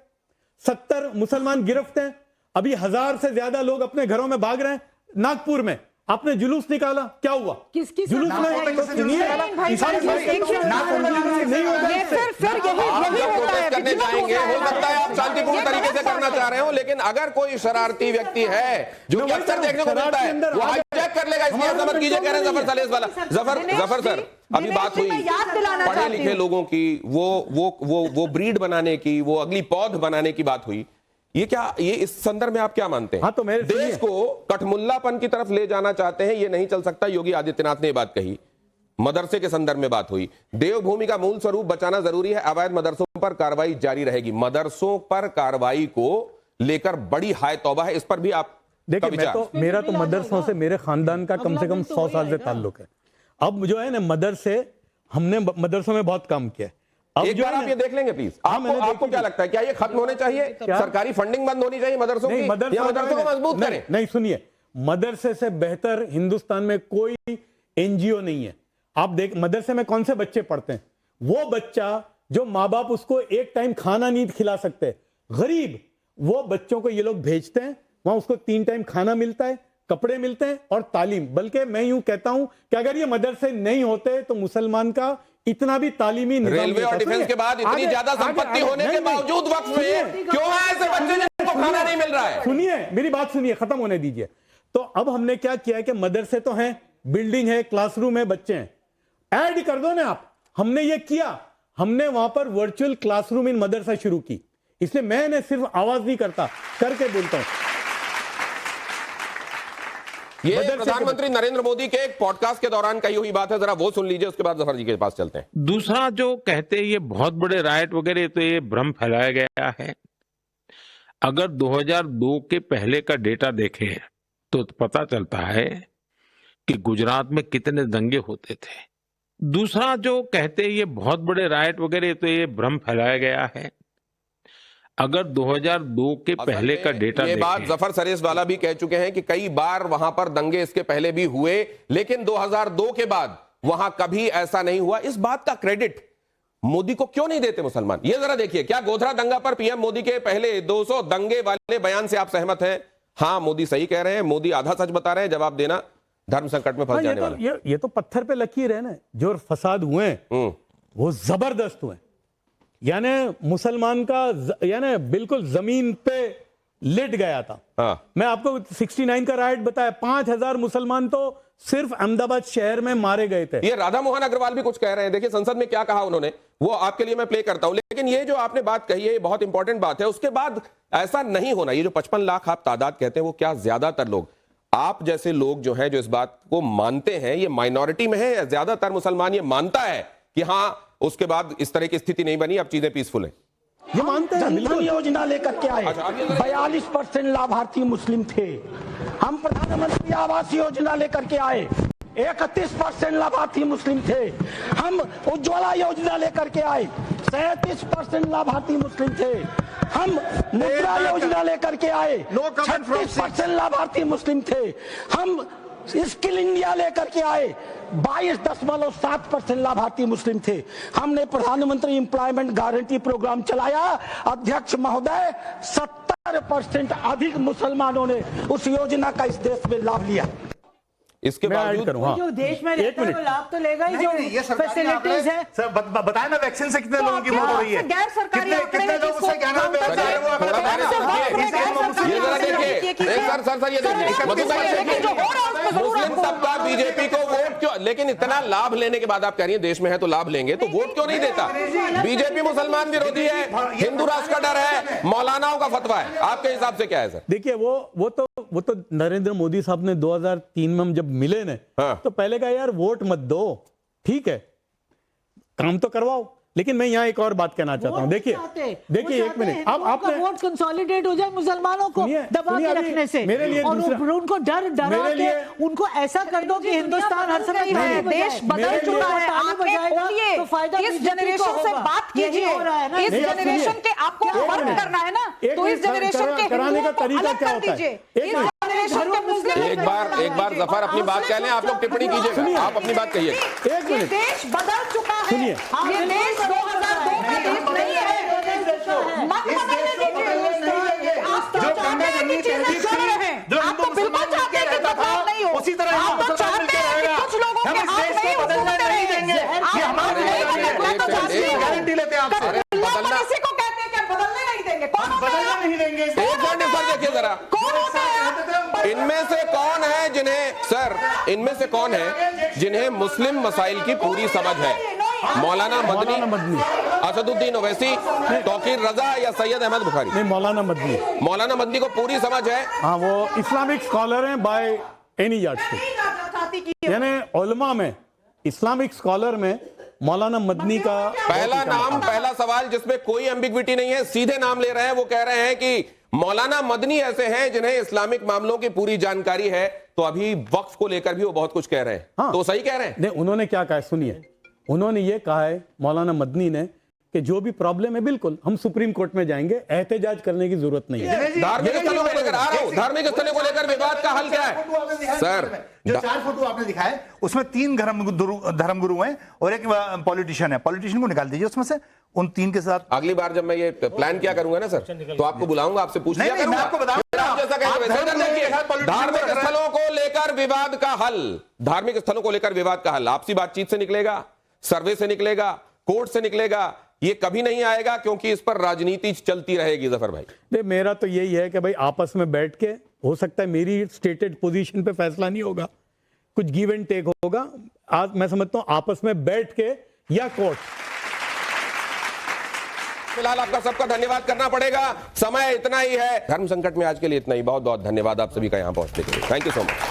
Speaker 2: 70 मुसलमान गिरफ्तार हैं, अभी 1000 से ज्यादा लोग अपने घरों में भाग रहे हैं। नागपुर में आपने जुलूस निकाला, क्या हुआ?
Speaker 5: किसकी
Speaker 2: जुलूस
Speaker 5: सरकार है?
Speaker 2: में तो सुनिए,
Speaker 5: भाई,
Speaker 2: इसाई
Speaker 5: भाई,
Speaker 2: भाई,
Speaker 5: एक मिनट,
Speaker 2: नागपुर में जुलूस नहीं होगा
Speaker 5: ये
Speaker 2: इससे।
Speaker 5: फिर यही
Speaker 1: आप
Speaker 5: यही
Speaker 1: जब
Speaker 5: होता है,
Speaker 1: प्रोटेस्ट करने
Speaker 5: विचलित
Speaker 1: जाएंगे,
Speaker 5: होता
Speaker 1: हो सकता है आप शांतिपूर्ण
Speaker 5: ये
Speaker 1: तरीके से
Speaker 5: गलत
Speaker 1: करना
Speaker 5: बात
Speaker 1: चाह रहे हो, लेकिन अगर कोई शरारती व्यक्ति है जो कि
Speaker 2: मैं
Speaker 1: अक्सर
Speaker 2: वही
Speaker 1: देखने को
Speaker 2: शरारत
Speaker 1: मिलता
Speaker 2: के
Speaker 1: है,
Speaker 2: अंदर
Speaker 1: वो
Speaker 2: आ जाए।
Speaker 1: हाईजैक कर लेगा, इसलिए
Speaker 2: हमारा
Speaker 1: समझ कीजिए, कह रहे हैं जफर सलेस वाला। जफर सर, अभी
Speaker 5: दिनेश
Speaker 1: बात
Speaker 5: जी,
Speaker 1: हुई
Speaker 5: मैं याद दिलाना
Speaker 1: पढ़े
Speaker 5: चाहती
Speaker 1: लिखे
Speaker 5: हूँ।
Speaker 1: लोगों की, वो ब्रीड बनाने की, वो अगली पौध बनाने की बात हुई। ये क्या, ये इस संदर्भ में आप क्या मानते हैं?
Speaker 2: हाँ, तो मेरे
Speaker 1: देश को कठमुल्लापन की तरफ ले जाना चाहते हैं, ये नहीं चल सकता। योगी आदित्यनाथ ने ये बात कही, मदरसे के संदर्भ में बात हुई, देवभूमि का मूल स्वरूप बचाना जरूरी है, अवैध मदरसों पर कार्रवाई जारी रहेगी। मदरसों पर कार्रवाई को लेकर बड़ी हाय तौबा है, इस पर भी आप
Speaker 2: देखिए, मेरा तो मदरसों से, मेरे खानदान का कम से कम 100 साल से ताल्लुक है। अब जो है ना मदरसे, हमने मदरसों में बहुत काम किया है। अब
Speaker 1: एक
Speaker 2: जो
Speaker 1: बार
Speaker 2: है
Speaker 1: आप ये देख लेंगे प्लीज, आपको क्या लगता है, क्या ये खत्म होने चाहिए? सरकारी फंडिंग बंद होनी चाहिए मदरसों की, या मदरसों को मजबूत करें?
Speaker 2: नहीं, सुनिए, मदरसे से बेहतर हिंदुस्तान में कोई एनजीओ नहीं है। आप देख, मदरसे में कौन से बच्चे पढ़ते हैं? वो बच्चा जो माँ बाप उसको एक टाइम खाना नहीं खिला सकते, गरीब, वो बच्चों को ये लोग भेजते हैं, वहां उसको 3 टाइम खाना मिलता है, कपड़े मिलते हैं और तालीम। बल्कि मैं यूं कहता हूं कि अगर ये मदरसे नहीं होते तो मुसलमान का इतना भी तालीमी निजाम
Speaker 1: रेलवे और डिफेंस के बाद इतनी ज्यादा संपत्ति होने के बावजूद वक्त में क्यों है ऐसे बच्चे जिनको खाना नहीं मिल रहा है?
Speaker 2: सुनिए, मेरी बात सुनिए, खत्म होने दीजिए। तो अब हमने क्या किया है कि मदरसे तो हैं, बिल्डिंग है, क्लासरूम है, बच्चे हैं, ऐड कर दो ना आप। हमने ये किया, हमने वहां पर वर्चुअल क्लासरूम इन मदरसा शुरू की, इसलिए मैंने सिर्फ आवाज नहीं करता, करके बोलता हूं।
Speaker 1: ये प्रधानमंत्री नरेंद्र मोदी के एक पॉडकास्ट के दौरान कही हुई बात है, जरा वो सुन लीजिए, उसके बाद जफर जी के पास चलते हैं।
Speaker 12: दूसरा जो कहते हैं ये बहुत बड़े राइट वगैरह, तो ये भ्रम फैलाया गया है। अगर 2002 के पहले का डेटा देखें तो पता चलता है कि गुजरात में कितने दंगे होते थे। दूसरा जो कहते हैं ये बहुत बड़े राइट वगैरह, तो ये भ्रम फैलाया गया है। अगर 2002 के पहले का डेटा
Speaker 1: ये बात जफर सरेश वाला भी कह चुके हैं कि कई बार वहां पर दंगे इसके पहले भी हुए, लेकिन 2002 के बाद वहां कभी ऐसा नहीं हुआ। इस बात का क्रेडिट मोदी को क्यों नहीं देते मुसलमान? ये जरा देखिए, क्या गोधरा दंगा पर पीएम मोदी के पहले 200 दंगे वाले बयान से आप सहमत हैं? हाँ, मोदी सही कह रहे हैं, मोदी आधा सच बता रहे हैं, जवाब देना धर्म संकट में फंस जाने वाला।
Speaker 2: ये तो पत्थर पे लकीर है ना, जो फसाद हुए वो जबरदस्त हुए, यानी मुसलमान का यानी बिल्कुल जमीन पे लेट गया था।
Speaker 1: हाँ।
Speaker 2: मैं आपको 69 का राइट बताया, 5000 मुसलमान तो सिर्फ अहमदाबाद शहर में मारे गए थे।
Speaker 1: ये राधा मोहन अग्रवाल भी कुछ कह रहे हैं, देखिए संसद में क्या कहा उन्होंने, वो आपके लिए मैं प्ले करता हूं। लेकिन ये जो आपने बात कही है, ये बहुत इंपॉर्टेंट बात है। उसके बाद ऐसा नहीं होना, ये जो 55 लाख आप तादाद कहते हैं, वो क्या ज्यादातर लोग, आप जैसे लोग जो हैं, जो इस बात को मानते हैं, ये माइनॉरिटी में है या ज्यादातर मुसलमान ये मानता है कि हाँ उसके बाद इस तरह की स्थिति नहीं बनी, अब चीजें पीसफुल है?
Speaker 2: ये मानते हैं।
Speaker 13: जनधन योजना लेकर के आए, 42% लाभार्थी मुस्लिम थे। हम प्रधानमंत्री आवास योजना लेकर के आए, 31% लाभार्थी मुस्लिम थे। हम उज्ज्वला योजना लेकर के आए, 37% लाभार्थी मुस्लिम थे। हम मुद्रा योजना लेकर के आए, 36% लाभार्थी मुस्लिम थे। हम स्किल इंडिया लेकर के आए, 22.7% लाभार्थी मुस्लिम थे। हमने प्रधानमंत्री एम्प्लॉयमेंट गारंटी प्रोग्राम चलाया, अध्यक्ष महोदय 70% अधिक मुसलमानों ने उस योजना का इस देश में लाभ लिया।
Speaker 1: इसके बावजूद
Speaker 5: जो देश में रहता है वो लाभ तो लेगा ही, जो फैसिलिटीज है।
Speaker 4: सर बताए ना, वैक्सीन से कितने लोगों की मौत हो रही है?
Speaker 6: गैर सरकारी
Speaker 4: कितने लोग उससे ज्ञान में
Speaker 1: सर मुस्लिम तबका बीजेपी को वोट क्यों, लेकिन इतना लाभ लेने के बाद आप कह रही हैं देश में है तो लाभ लेंगे, तो वोट क्यों नहीं देता? बीजेपी मुसलमान विरोधी है, हिंदू राष्ट्र का डर है, मौलानाओं का फतवा है, आपके हिसाब से क्या है सर?
Speaker 2: देखिए, वो तो नरेंद्र मोदी साहब ने 2003 में हम जब मिले ने, तो पहले कहा यार वोट मत दो, ठीक है काम तो करवाओ, लेकिन मैं यहाँ एक और बात कहना चाहता हूँ। देखिए एक मिनट, अब आपने
Speaker 5: वोट कंसोलिडेट हो जाए मुसलमानों को दबा के रखने से,
Speaker 2: मेरे लिए
Speaker 5: और उनको डरा के उनको ऐसा कर दो कि हिंदुस्तान हर समय
Speaker 6: देश बदल चुका है।
Speaker 5: तो फायदा
Speaker 6: इस जनरेशन से बात कीजिए, इस जनरेशन के आपको फर्क करना है ना, तो इस जनरेशन के
Speaker 2: कराने का तरीका क्या होता है?
Speaker 1: एक बार जफर अपनी बात कह लें, आप लोग टिप्पणी कीजिए, आप अपनी बात कहिए।
Speaker 2: एक मिनट,
Speaker 6: देश बदल चुका है,
Speaker 2: सुनिए,
Speaker 6: ये देश 2002 का देश नहीं है। मत बदलने दीजिए, आप तो चाहते हैं कि चीजें चल रहे हैं, आप तो बिल्कुल चाहते हैं कि बदलाव नहीं हो,
Speaker 4: उसी तरह
Speaker 6: आप तो चाहते हैं कि कुछ लोगों के हाथ में ही हुकूमत रहेंगे, आप नहीं बदलना तो चाहते हैं,
Speaker 4: गारंटी लेते हैं आपसे।
Speaker 6: बदलना किसी को कहते हैं कि बदलने नहीं देंगे, कौन होता
Speaker 4: बदलना
Speaker 6: है?
Speaker 4: नहीं देंगे।
Speaker 1: एक मिनट सर, देखिए जरा,
Speaker 6: कौन होता है?
Speaker 1: इनमें से कौन है जिन्हें, सर इनमें से कौन है जिन्हें मुस्लिम मसाइल की पूरी समझ है? मौलाना मदनी, असदुद्दीन ओवैसी, तौकीर रजा या सैयद अहमद बुखारी?
Speaker 2: नहीं, मौलाना मदनी।
Speaker 1: मौलाना मदनी को पूरी समझ है।
Speaker 2: हाँ, वो इस्लामिक स्कॉलर हैं बाय एनी यार्डस्टिक, यानी उलमा में, इस्लामिक स्कॉलर में मौलाना मदनी का
Speaker 1: पहला नाम, पहला सवाल जिसमें कोई एम्बिग्विटी नहीं है, सीधे नाम ले रहे हैं। वो कह रहे हैं कि मौलाना मदनी ऐसे हैं जिन्हें इस्लामिक मामलों की पूरी जानकारी है, तो अभी वक्फ को लेकर भी वो बहुत कुछ कह रहे हैं।
Speaker 2: हाँ,
Speaker 1: तो सही कह रहे हैं?
Speaker 2: नहीं, उन्होंने क्या कहा है सुनिए, उन्होंने ये कहा है मौलाना मदनी ने कि जो भी प्रॉब्लम है बिल्कुल हम सुप्रीम कोर्ट में जाएंगे, एहतजाज करने की जरूरत नहीं है।
Speaker 1: धार्मिक स्थलों को लेकर आ रहा हूं, धार्मिक स्थलों को लेकर विवाद का हल क्या है सर?
Speaker 4: जो 4 फोटो आपने दिखाए उसमें 3 धर्मगुरु हैं और एक पॉलिटिशियन है। पॉलिटिशियन को निकाल दीजिए उसमें से, उन 3 के साथ।
Speaker 1: अगली बार जब मैं ये प्लान क्या करूंगा ना सर, तो आपको बुलाऊंगा, आपसे पूछ लिया करूंगा। धार्मिक स्थलों को लेकर विवाद का हल, धार्मिक स्थलों को लेकर विवाद का हल आपसी बातचीत से निकलेगा, सर्वे से निकलेगा, कोर्ट से निकलेगा, ये कभी नहीं आएगा, क्योंकि इस पर राजनीति चलती रहेगी। जफर भाई,
Speaker 2: नहीं, मेरा तो यही है कि भाई आपस में बैठ के, हो सकता है मेरी स्टेटेड पोजीशन पे फैसला नहीं होगा, कुछ गिव एंड टेक होगा। आज मैं समझता हूं आपस में बैठ के या कोर्ट।
Speaker 1: फिलहाल आपका सबका धन्यवाद करना पड़ेगा, समय इतना ही है। धर्म संकट में आज के लिए इतना ही। बहुत बहुत धन्यवाद आप सभी का यहां पहुंचने के लिए। Thank you so much.